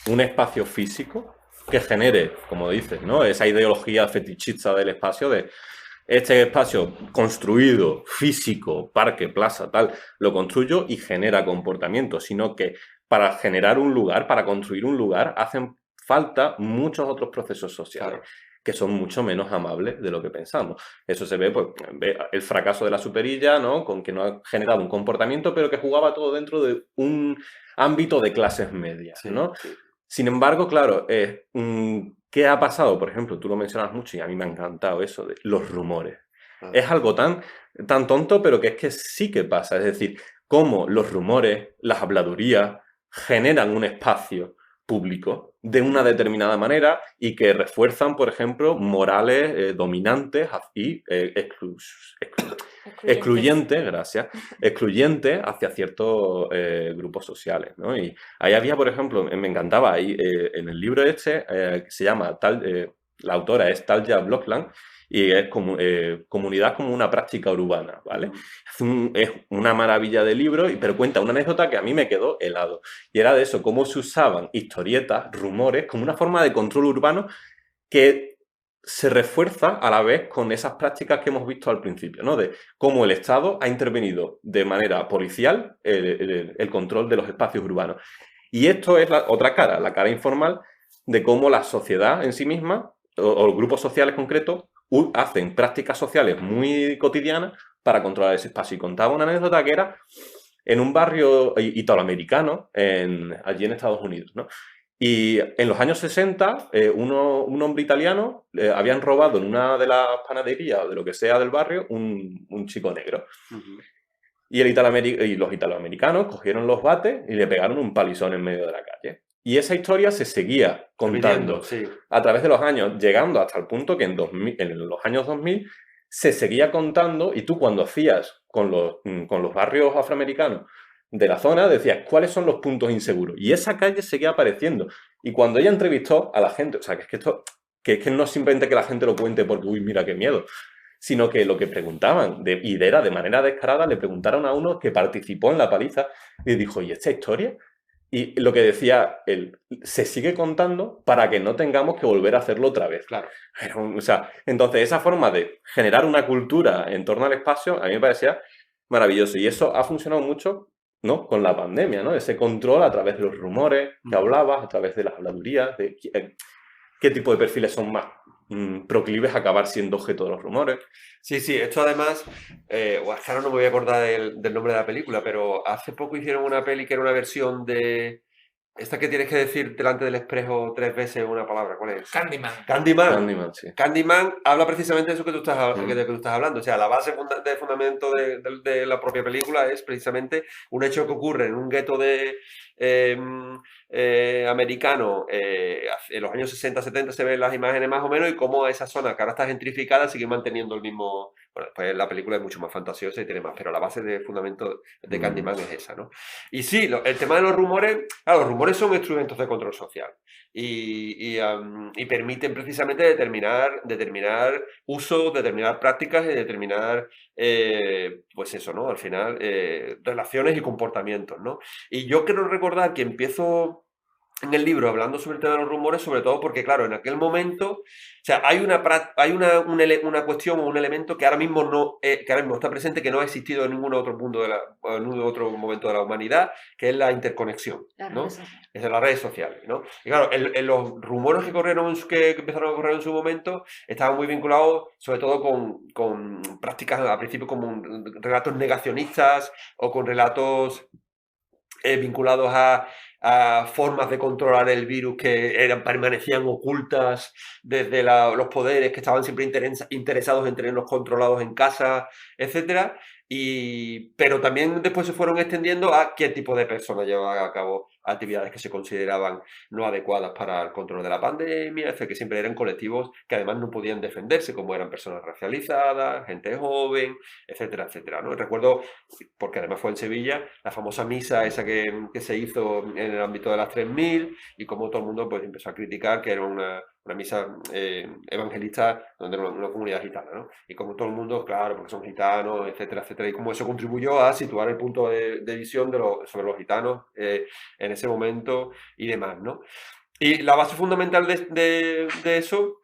S7: un espacio físico que genere, como dices, ¿no? Esa ideología fetichista del espacio de este espacio construido, físico, parque, plaza, tal, lo construyo y genera comportamiento, sino que para generar un lugar, para construir un lugar, hacen falta muchos otros procesos sociales.
S5: Claro.
S7: Que son mucho menos amables de lo que pensamos. Eso se ve, pues, el fracaso de la superilla, ¿no? Con que no ha generado un comportamiento, pero que jugaba todo dentro de un ámbito de clases medias, ¿no?
S5: Sí.
S7: Sin embargo, claro, ¿qué ha pasado? Por ejemplo, tú lo mencionas mucho y a mí me ha encantado eso de los rumores. Es algo tan tonto, pero que es que sí que pasa. Es decir, cómo los rumores, las habladurías, generan un espacio público de una determinada manera y que refuerzan, por ejemplo, morales dominantes y excluyentes, gracias, excluyentes hacia ciertos grupos sociales, ¿no? Y ahí había, por ejemplo, me encantaba ahí en el libro este, que se llama la autora es Talja Blockland, y es como, comunidad como una práctica urbana, ¿vale? Es una maravilla de libro, pero cuenta una anécdota que a mí me quedó helado. Y era de eso, cómo se usaban historietas, rumores, como una forma de control urbano que se refuerza a la vez con esas prácticas que hemos visto al principio, ¿no? De cómo el Estado ha intervenido de manera policial el control de los espacios urbanos. Y esto es la otra cara, la cara informal de cómo la sociedad en sí misma, o los grupos sociales concretos, hacen prácticas sociales muy cotidianas para controlar ese espacio. Y contaba una anécdota que era en un barrio italoamericano, allí en Estados Unidos, ¿no? Y en los años 60, un hombre italiano habían robado en una de las panaderías o de lo que sea del barrio un chico negro. Y los italoamericanos cogieron los bates y le pegaron un palizón en medio de la calle. Y esa historia se seguía contando a través de los años, llegando hasta el punto que en los años 2000 se seguía contando, y tú cuando hacías con los barrios afroamericanos de la zona, decías, ¿cuáles son los puntos inseguros? Y esa calle seguía apareciendo. Y cuando ella entrevistó a la gente, o sea, que es que no es simplemente que la gente lo cuente porque, uy, mira qué miedo, sino que lo que preguntaban, y era de manera descarada, le preguntaron a uno que participó en la paliza, y dijo, ¿y esta historia? Y lo que decía él, se sigue contando para que no tengamos que volver a hacerlo otra vez.
S5: Claro.
S7: O sea, entonces esa forma de generar una cultura en torno al espacio a mí me parecía maravilloso. Y eso ha funcionado mucho, ¿no? Con la pandemia, ¿no? Ese control a través de los rumores que hablabas, a través de las habladurías, de qué tipo de perfiles son más proclives a acabar siendo objeto de los rumores.
S5: Sí, esto además, ahora no me voy a acordar del nombre de la película, pero hace poco hicieron una peli que era una versión de esta que tienes que decir delante del espejo 3 veces una palabra. ¿Cuál es?
S4: Candyman.
S7: Candyman, sí.
S5: Candyman habla precisamente de eso que tú estás hablando. O sea, la base de fundamento de la propia película es precisamente un hecho que ocurre en un gueto americano en los años 60-70. Se ven las imágenes más o menos, y cómo esa zona que ahora está gentrificada sigue manteniendo el mismo. Bueno, después la película es mucho más fantasiosa y tiene más, pero la base de fundamento de Candyman es esa, ¿no? Y sí, el tema de los rumores, claro, los rumores son instrumentos de control social y permiten precisamente determinar usos, determinar prácticas y determinar, pues eso, ¿no? Al final, relaciones y comportamientos, ¿no? Y yo quiero recordar que empiezo en el libro hablando sobre el tema de los rumores, sobre todo porque, claro, en aquel momento, o sea, hay una cuestión o un elemento que ahora mismo está presente, que no ha existido en ningún otro punto en ningún otro momento de la humanidad, que es la interconexión, ¿no? Es de las redes sociales, ¿no? Y claro, los rumores que empezaron a correr en su momento estaban muy vinculados, sobre todo con prácticas al principio como relatos negacionistas o con relatos vinculados a formas de controlar el virus que permanecían ocultas desde los poderes que estaban siempre interesados en tenerlos controlados en casa, etcétera. Pero también después se fueron extendiendo a qué tipo de personas llevaban a cabo actividades que se consideraban no adecuadas para el control de la pandemia, es decir, que siempre eran colectivos que además no podían defenderse, como eran personas racializadas, gente joven, etcétera, etcétera, ¿no? Recuerdo, porque además fue en Sevilla, la famosa misa esa que se hizo en el ámbito de las 3000 y como todo el mundo pues empezó a criticar que era una misa evangelista donde era una comunidad gitana, ¿no? Y como todo el mundo, claro, porque son gitanos, etcétera, etcétera, y como eso contribuyó a situar el punto de visión sobre los gitanos en ese momento y demás, ¿no? Y la base fundamental de eso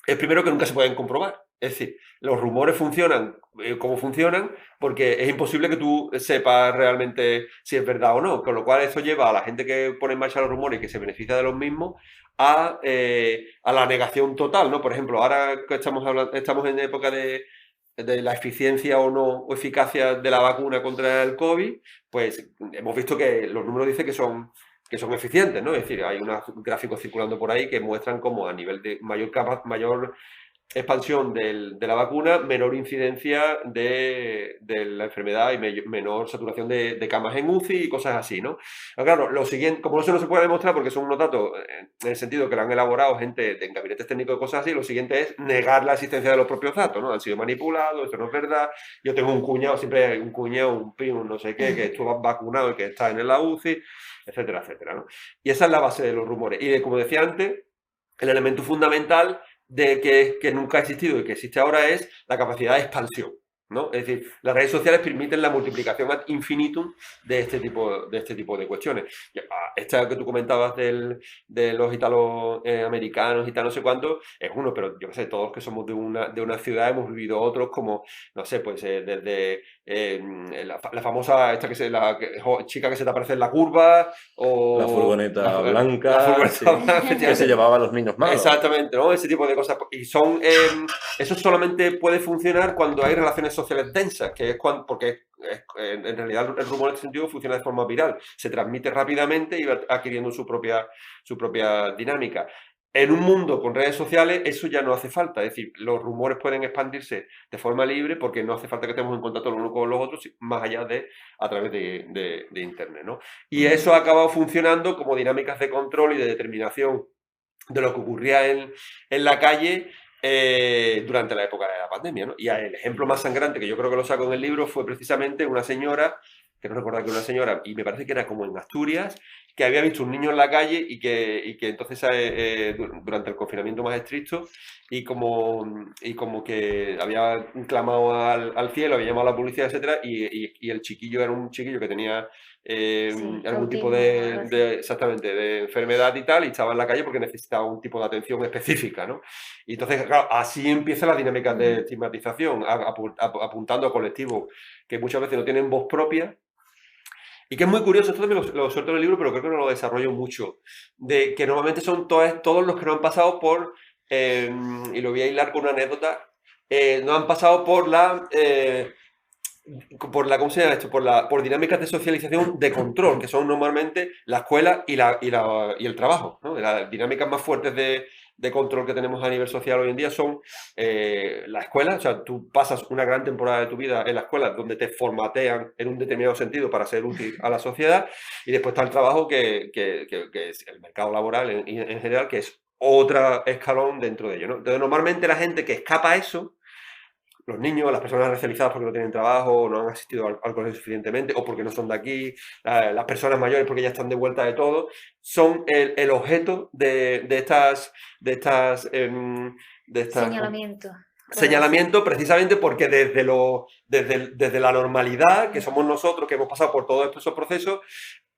S5: es primero que nunca se pueden comprobar. Es decir, los rumores funcionan como funcionan porque es imposible que tú sepas realmente si es verdad o no, con lo cual eso lleva a la gente que pone en marcha los rumores y que se beneficia de los mismos a la negación total, ¿no? Por ejemplo, ahora que estamos en época de la eficiencia o no o eficacia de la vacuna contra el COVID, pues hemos visto que los números dicen que son eficientes, ¿no? Es decir, hay unos gráficos circulando por ahí que muestran cómo a nivel de mayor expansión de la vacuna, menor incidencia de la enfermedad y menor saturación de camas en UCI y cosas así, ¿no? Pero claro, lo siguiente, como eso no se puede demostrar porque son unos datos en el sentido que lo han elaborado gente en gabinetes técnicos y cosas así, lo siguiente es negar la existencia de los propios datos, ¿no? Han sido manipulados, esto no es verdad. Yo tengo un cuñado, siempre hay un cuñado, un primo, no sé qué, que estuvo vacunado y que está en la UCI, etcétera, etcétera, ¿no? Y esa es la base de los rumores. Y como decía antes, el elemento fundamental de que nunca ha existido y que existe ahora es la capacidad de expansión, ¿no? Es decir, las redes sociales permiten la multiplicación ad infinitum de este tipo de cuestiones. Esta que tú comentabas de los italoamericanos y tal, no sé cuánto, es uno, pero yo qué sé, todos que somos de una ciudad hemos vivido otros como, no sé, pues desde la famosa chica que se te aparece en la curva o
S7: la furgoneta blanca,
S5: la furgoneta blanca
S7: que se llevaba a los niños malos.
S5: Exactamente, ¿no? Ese tipo de cosas. Y eso solamente puede funcionar cuando hay relaciones sociales densas, que es porque en realidad el rumor en este sentido funciona de forma viral, se transmite rápidamente y va adquiriendo su propia dinámica. En un mundo con redes sociales eso ya no hace falta, es decir, los rumores pueden expandirse de forma libre porque no hace falta que estemos en contacto los unos con los otros, más allá a través de Internet, ¿no? Y eso ha acabado funcionando como dinámicas de control y de determinación de lo que ocurría en la calle durante la época de la pandemia, ¿no? Y el ejemplo más sangrante, que yo creo que lo saco en el libro, fue precisamente una señora, que no recuerdo que una señora, y me parece que era como en Asturias, que había visto un niño en la calle y que entonces durante el confinamiento más estricto y como que había clamado al cielo, había llamado a la policía, etcétera, y el chiquillo era un chiquillo que tenía algún tipo exactamente, de enfermedad y tal, y estaba en la calle porque necesitaba un tipo de atención específica, ¿no? Y entonces, claro, así empieza la dinámica de estigmatización, apuntando a colectivos que muchas veces no tienen voz propia. Y que es muy curioso, esto también lo suelto en el libro, pero creo que no lo desarrollo mucho, de que normalmente son todos los que no han pasado por, y lo voy a hilar con una anécdota, no han pasado por ¿cómo se llama esto? Por dinámicas de socialización de control, que son normalmente la escuela y el trabajo, ¿no? Las dinámicas más fuertes de control que tenemos a nivel social hoy en día son la escuela, o sea, tú pasas una gran temporada de tu vida en la escuela donde te formatean en un determinado sentido para ser útil a la sociedad, y después está el trabajo que es el mercado laboral en general, que es otro escalón dentro de ello, ¿no? Entonces, normalmente la gente que escapa a eso, los niños, las personas racializadas porque no tienen trabajo, no han asistido al colegio suficientemente o porque no son de aquí, las personas mayores porque ya están de vuelta de todo, son el objeto de estas señalamiento precisamente porque desde la normalidad que somos nosotros, que hemos pasado por todos esos procesos,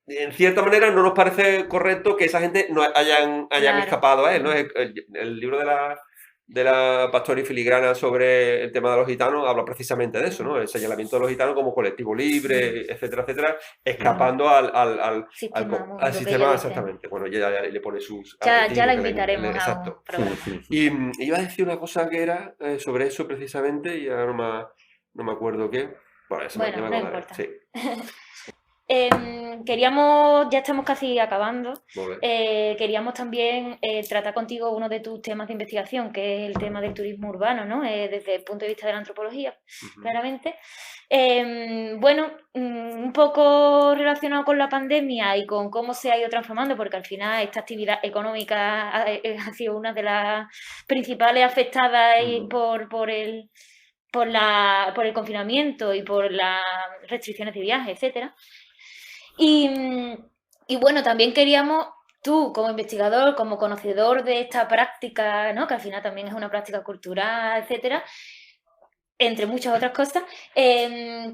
S5: en cierta manera no nos parece correcto que esa gente no hayan escapado a él, ¿no? El libro de la Pastori Filigrana sobre el tema de los gitanos habla precisamente de eso, ¿no? El señalamiento de los gitanos como colectivo libre, etcétera, etcétera, escapando al sistema, exactamente. Bueno, ya le pone sus...
S6: Ya la invitaremos
S5: a un programa. Y iba a decir una cosa que era sobre eso precisamente y ahora no me acuerdo qué. Bueno,
S6: no importa.
S5: Sí.
S6: Queríamos, ya estamos casi acabando,
S5: Molt bé.
S6: queríamos también tratar contigo uno de tus temas de investigación, que es el tema del turismo urbano, ¿no? Desde el punto de vista de la antropología, claramente. Bueno, un poco relacionado con la pandemia y con cómo se ha ido transformando, porque al final esta actividad económica ha sido una de las principales afectadas por el confinamiento y por las restricciones de viaje, etcétera. Y bueno, también queríamos, tú como investigador, como conocedor de esta práctica, ¿no? Que al final también es una práctica cultural, etcétera, entre muchas otras cosas,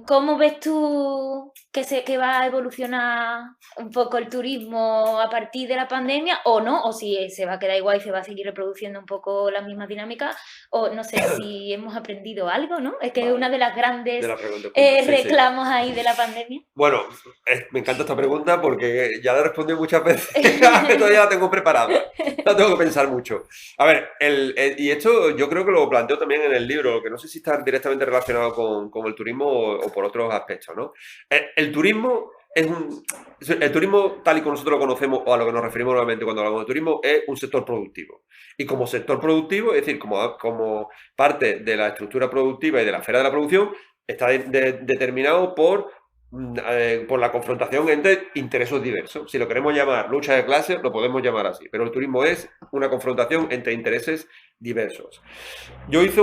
S6: ¿cómo ves tú que va a evolucionar un poco el turismo a partir de la pandemia o no? O si se va a quedar igual y se va a seguir reproduciendo un poco las mismas dinámicas, o no sé si hemos aprendido algo, ¿no? Es que es una de las grandes
S5: De la pregunta. Sí, sí.
S6: reclamos ahí de la pandemia.
S5: Bueno, me encanta esta pregunta porque ya la he respondido muchas veces. Todavía la tengo preparada. La tengo que pensar mucho. A ver, y esto yo creo que lo planteo también en el libro, que no sé si está directamente relacionado con el turismo o por otros aspectos, ¿no? El turismo el turismo, tal y como nosotros lo conocemos, o a lo que nos referimos normalmente cuando hablamos de turismo, es un sector productivo. Y como sector productivo, es decir, como parte de la estructura productiva y de la esfera de la producción, está determinado por la confrontación entre intereses diversos. Si lo queremos llamar lucha de clases, lo podemos llamar así, pero el turismo es una confrontación entre intereses diversos. Yo hice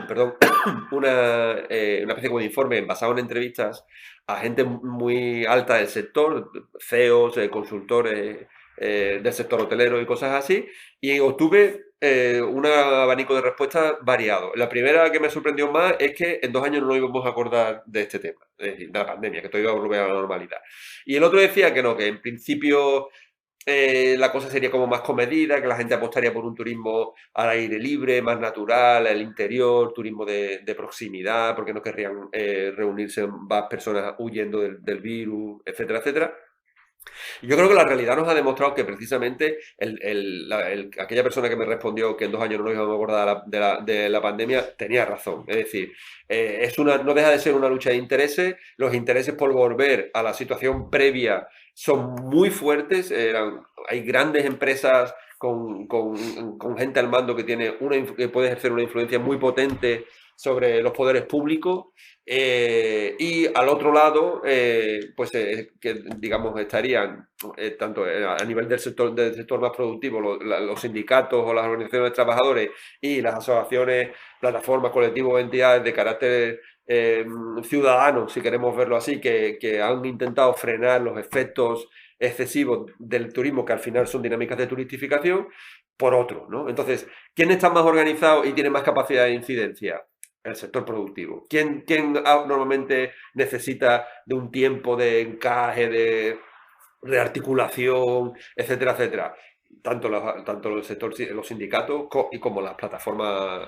S5: perdón, una especie de informe basado en entrevistas a gente muy alta del sector, CEOs, consultores del sector hotelero y cosas así, y obtuve un abanico de respuestas variado. La primera que me sorprendió más es que en 2 años no íbamos a acordar de este tema, es decir, de la pandemia, que todo iba a volver a la normalidad. Y el otro decía que no, que en principio la cosa sería como más comedida, que la gente apostaría por un turismo al aire libre, más natural, al interior, turismo de proximidad, porque no querrían reunirse más personas huyendo del virus, etcétera, etcétera. Yo creo que la realidad nos ha demostrado que precisamente aquella persona que me respondió que en 2 años no nos íbamos a acordar de la pandemia tenía razón. Es decir, no deja de ser una lucha de intereses. Los intereses por volver a la situación previa son muy fuertes. Hay grandes empresas con gente al mando que puede ejercer una influencia muy potente sobre los poderes públicos. Y al otro lado, que digamos estarían tanto a nivel del sector más productivo, los sindicatos o las organizaciones de trabajadores y las asociaciones, plataformas, colectivos, entidades de carácter ciudadano, si queremos verlo así, que han intentado frenar los efectos excesivos del turismo, que al final son dinámicas de turistificación, por otro, ¿no? Entonces, ¿quién está más organizado y tiene más capacidad de incidencia? El sector productivo. ¿Quién normalmente necesita de un tiempo de encaje, de rearticulación, etcétera, etcétera? Tanto el sector, los sindicatos y como las plataformas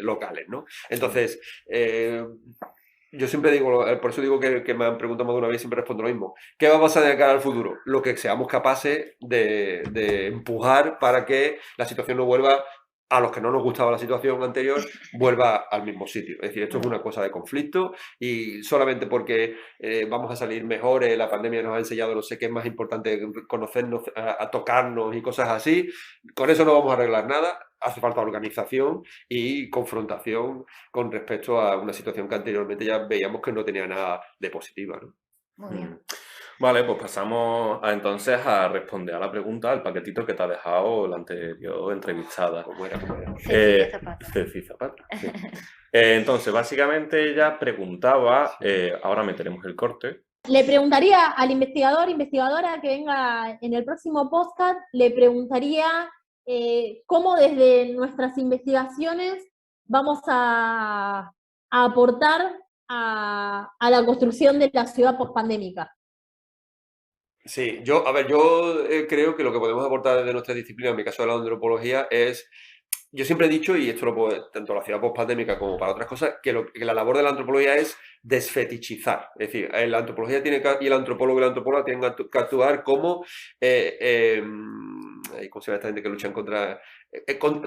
S5: locales, ¿no? Entonces, yo siempre digo, por eso digo que me han preguntado más de una vez y siempre respondo lo mismo. ¿Qué va a pasar de cara al futuro? Lo que seamos capaces de empujar para que la situación no vuelva a los que no nos gustaba la situación anterior, vuelva al mismo sitio. Es decir, esto es una cosa de conflicto y solamente porque vamos a salir mejores, la pandemia nos ha enseñado no sé qué es más importante conocernos, a tocarnos y cosas así, con eso no vamos a arreglar nada. Hace falta organización y confrontación con respecto a una situación que anteriormente ya veíamos que no tenía nada de positiva, ¿no?
S6: Muy bien.
S7: Vale, pues pasamos entonces a responder a la pregunta, al paquetito que te ha dejado la anterior entrevistada.
S5: ¿Cómo era?
S6: Ceci Zapata.
S7: Ceci Zapata, sí. Entonces, básicamente ella preguntaba, ahora meteremos el corte.
S8: Le preguntaría al investigador, investigadora que venga en el próximo podcast, le preguntaría cómo desde nuestras investigaciones vamos a aportar a la construcción de la ciudad pospandémica.
S5: Sí, yo creo que lo que podemos aportar desde nuestra disciplina, en mi caso de la antropología, es, yo siempre he dicho, y esto lo puedo, tanto la ciudad postpandémica como para otras cosas, que la labor de la antropología es desfetichizar. Es decir, la antropología y el antropólogo y la antropóloga tienen que actuar como, ¿cómo se llama esta gente que luchan contra,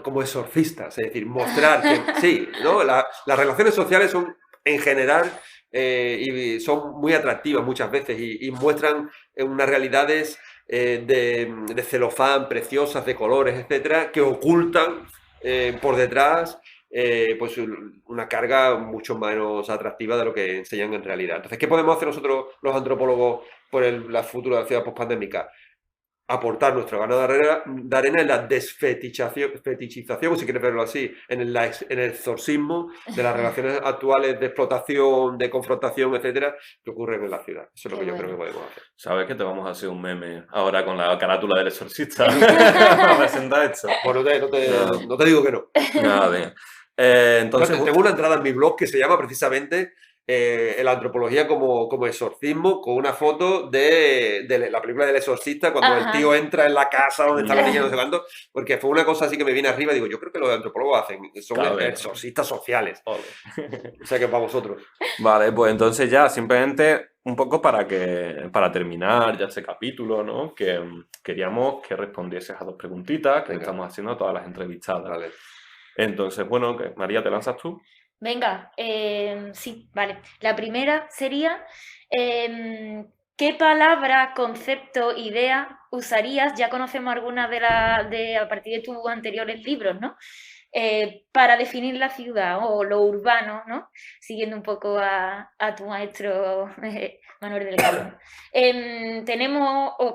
S5: como exorcistas? Es decir, mostrar que, sí, ¿no? Las relaciones sociales son, en general, y son muy atractivas muchas veces y muestran unas realidades de celofán preciosas, de colores, etcétera, que ocultan por detrás pues una carga mucho menos atractiva de lo que enseñan en realidad. Entonces, ¿qué podemos hacer nosotros los antropólogos por la futura de la ciudad pospandémica? Aportar nuestro grano de arena en la desfetichización, o si quieres verlo así, en el exorcismo de las relaciones actuales de explotación, de confrontación, etcétera, que ocurren en la ciudad. Eso es lo que yo creo que podemos hacer.
S7: ¿Sabes que te vamos a hacer un meme ahora con la carátula del exorcista? Para presentar esto.
S5: Bueno, no te digo que no.
S7: Nada, bien. Entonces,
S5: tengo una entrada en mi blog que se llama precisamente la antropología como exorcismo, con una foto de la película del exorcista, cuando el tío entra en la casa donde está la niña, no sé cuánto, porque fue una cosa así que me viene arriba y digo, yo creo que los antropólogos hacen, son exorcistas sociales. O sea que para vosotros.
S7: Vale, pues entonces ya simplemente un poco para terminar ya este capítulo, ¿no? Que queríamos que respondieses a 2 preguntitas que estamos haciendo a todas las entrevistadas.
S5: Vale.
S7: Entonces, bueno, María, ¿te lanzas tú?
S6: Venga, sí, vale. La primera sería, ¿qué palabra, concepto, idea usarías? Ya conocemos algunas a partir de tus anteriores libros, ¿no? Para definir la ciudad o lo urbano, ¿no? Siguiendo un poco a tu maestro Manuel Delgado.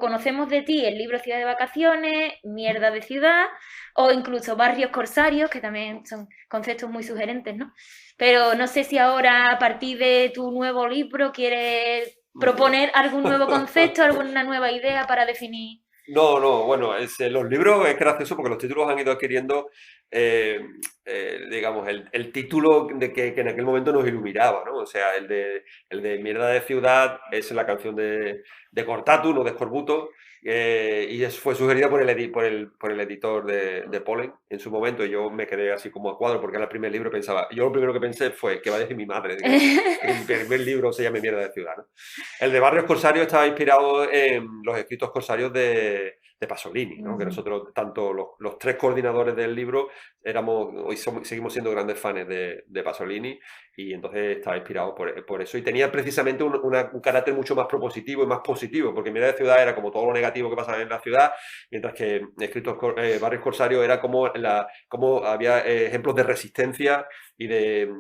S6: Conocemos de ti el libro Ciudad de Vacaciones, Mierda de Ciudad, o incluso Barrios Corsarios, que también son conceptos muy sugerentes, ¿no? Pero no sé si ahora, a partir de tu nuevo libro, quieres proponer algún nuevo concepto, alguna nueva idea para definir.
S5: No, bueno, los libros es gracioso porque los títulos han ido adquiriendo, digamos, el título que en aquel momento nos iluminaba, ¿no? O sea, el de Mierda de Ciudad es la canción de Cortatu, no de Escorbuto, y fue sugerida por el editor de Polen en su momento, y yo me quedé así como a cuadro porque era el primer libro, yo lo primero que pensé fue, ¿qué va a decir mi madre? Que el primer libro se llame Mierda de Ciudad, ¿no? El de Barrios Corsarios estaba inspirado en los escritos corsarios de Pasolini, ¿no? Que nosotros, tanto los 3 coordinadores del libro, seguimos siendo grandes fans de Pasolini, y entonces estaba inspirado por eso. Y tenía precisamente un carácter mucho más propositivo y más positivo, porque Mierda de Ciudad era como todo lo negativo que pasaba en la ciudad, mientras que Barrios Corsarios era como había ejemplos de resistencia y de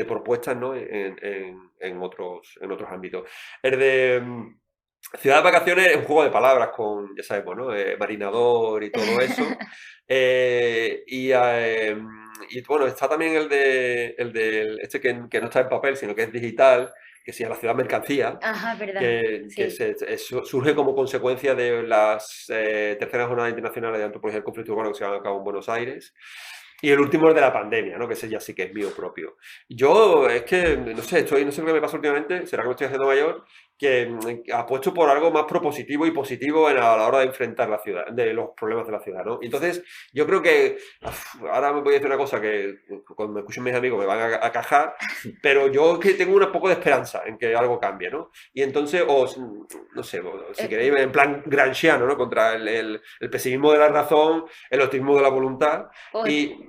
S5: propuestas, ¿no? en otros ámbitos. El de Ciudad de Vacaciones es un juego de palabras con, ya sabemos, ¿no? Marinador y todo eso. Y bueno, está también el de este que no está en papel, sino que es digital, que se llama La Ciudad Mercancía.
S6: Ajá, verdad.
S5: Que surge como consecuencia de las terceras jornadas internacionales de antropología del conflicto urbano que se llevan a cabo en Buenos Aires. Y el último es de la pandemia, ¿no? Que ese ya sí que es mío propio. Yo es que, no sé lo que me pasa últimamente, será que me estoy haciendo mayor, que apuesto por algo más propositivo y positivo a la hora de enfrentar la ciudad, de los problemas de la ciudad, ¿no? Entonces, yo creo que, ahora me voy a decir una cosa que cuando me escuchen mis amigos me van a cajar, pero yo que tengo un poco de esperanza en que algo cambie, ¿no? Y entonces, no sé, si queréis, en plan gramsciano, ¿no? Contra el pesimismo de la razón, el optimismo de la voluntad.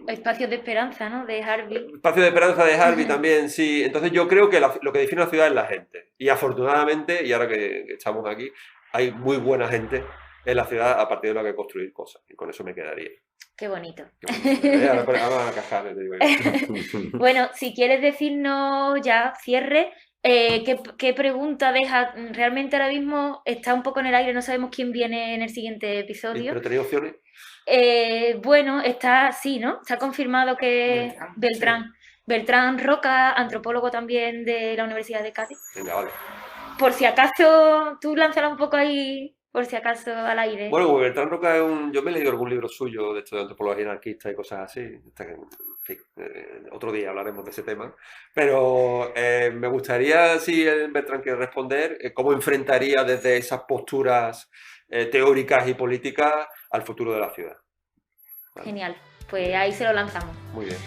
S6: Espacios de esperanza, ¿no? De Harvey.
S5: Espacios de esperanza de Harvey también, sí. Entonces yo creo que lo que define la ciudad es la gente. Y afortunadamente, y ahora que estamos aquí, hay muy buena gente en la ciudad a partir de la que construir cosas. Y con eso me quedaría.
S6: Qué bonito.
S5: Ahora a cajar, te digo yo.
S6: Bueno, si quieres decirnos ya, cierre, ¿qué pregunta deja? Realmente ahora mismo está un poco en el aire, no sabemos quién viene en el siguiente episodio.
S5: ¿Pero tenéis opciones?
S6: Bueno, sí, ¿no? Está confirmado que Beltrán. Sí. Beltrán Roca, antropólogo también de la Universidad de Cádiz.
S5: Venga, vale.
S6: Por si acaso, tú lánzala un poco ahí, por si acaso al aire.
S5: Bueno, como Beltrán Roca yo me he leído algún libro suyo de esto de antropología anarquista y cosas así. En fin, otro día hablaremos de ese tema. Pero me gustaría, si Beltrán quiere responder, cómo enfrentaría desde esas posturas teóricas y políticas al futuro de la ciudad.
S6: ¿Vale? Genial, pues ahí se lo lanzamos.
S5: Muy bien.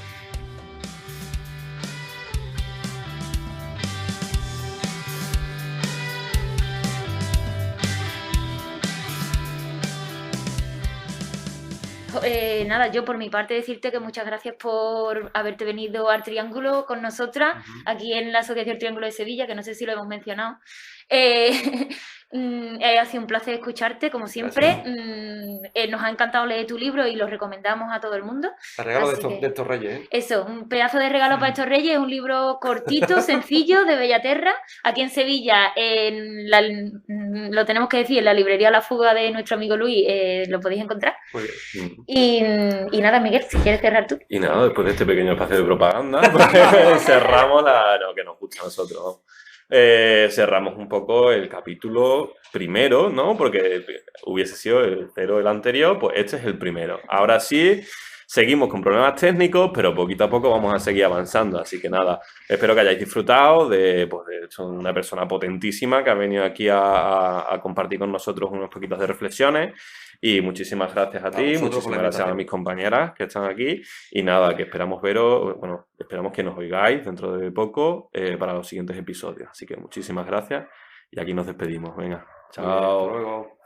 S6: nada, yo por mi parte decirte que muchas gracias por haberte venido al Triángulo con nosotras, aquí en la Asociación Triángulo de Sevilla, que no sé si lo hemos mencionado. Ha sido un placer escucharte, como siempre. Nos ha encantado leer tu libro y lo recomendamos a todo el mundo.
S5: Te regalo
S6: Así
S5: de estos reyes, ¿eh?
S6: Eso, un pedazo de regalo para estos reyes. Es un libro cortito, sencillo, de Bellaterra. Aquí en Sevilla, lo tenemos que decir, en la librería La Fuga de nuestro amigo Luis, lo podéis encontrar.
S5: Muy bien.
S6: Y nada, Miguel, si quieres cerrar tú.
S7: Y nada, después de este pequeño espacio de propaganda, pues, cerramos lo que nos gusta a nosotros. Cerramos un poco el capítulo primero, ¿no? Porque hubiese sido el 0 el anterior, pues este es el primero. Ahora sí, seguimos con problemas técnicos, pero poquito a poco vamos a seguir avanzando. Así que nada, espero que hayáis disfrutado de hecho, una persona potentísima que ha venido aquí a compartir con nosotros unos poquitos de reflexiones. Y muchísimas gracias a ti, muchísimas gracias a mis compañeras que están aquí. Y nada, que esperamos veros, bueno, esperamos que nos oigáis dentro de poco para los siguientes episodios. Así que muchísimas gracias y aquí nos despedimos. Venga, chao.
S5: Hasta luego.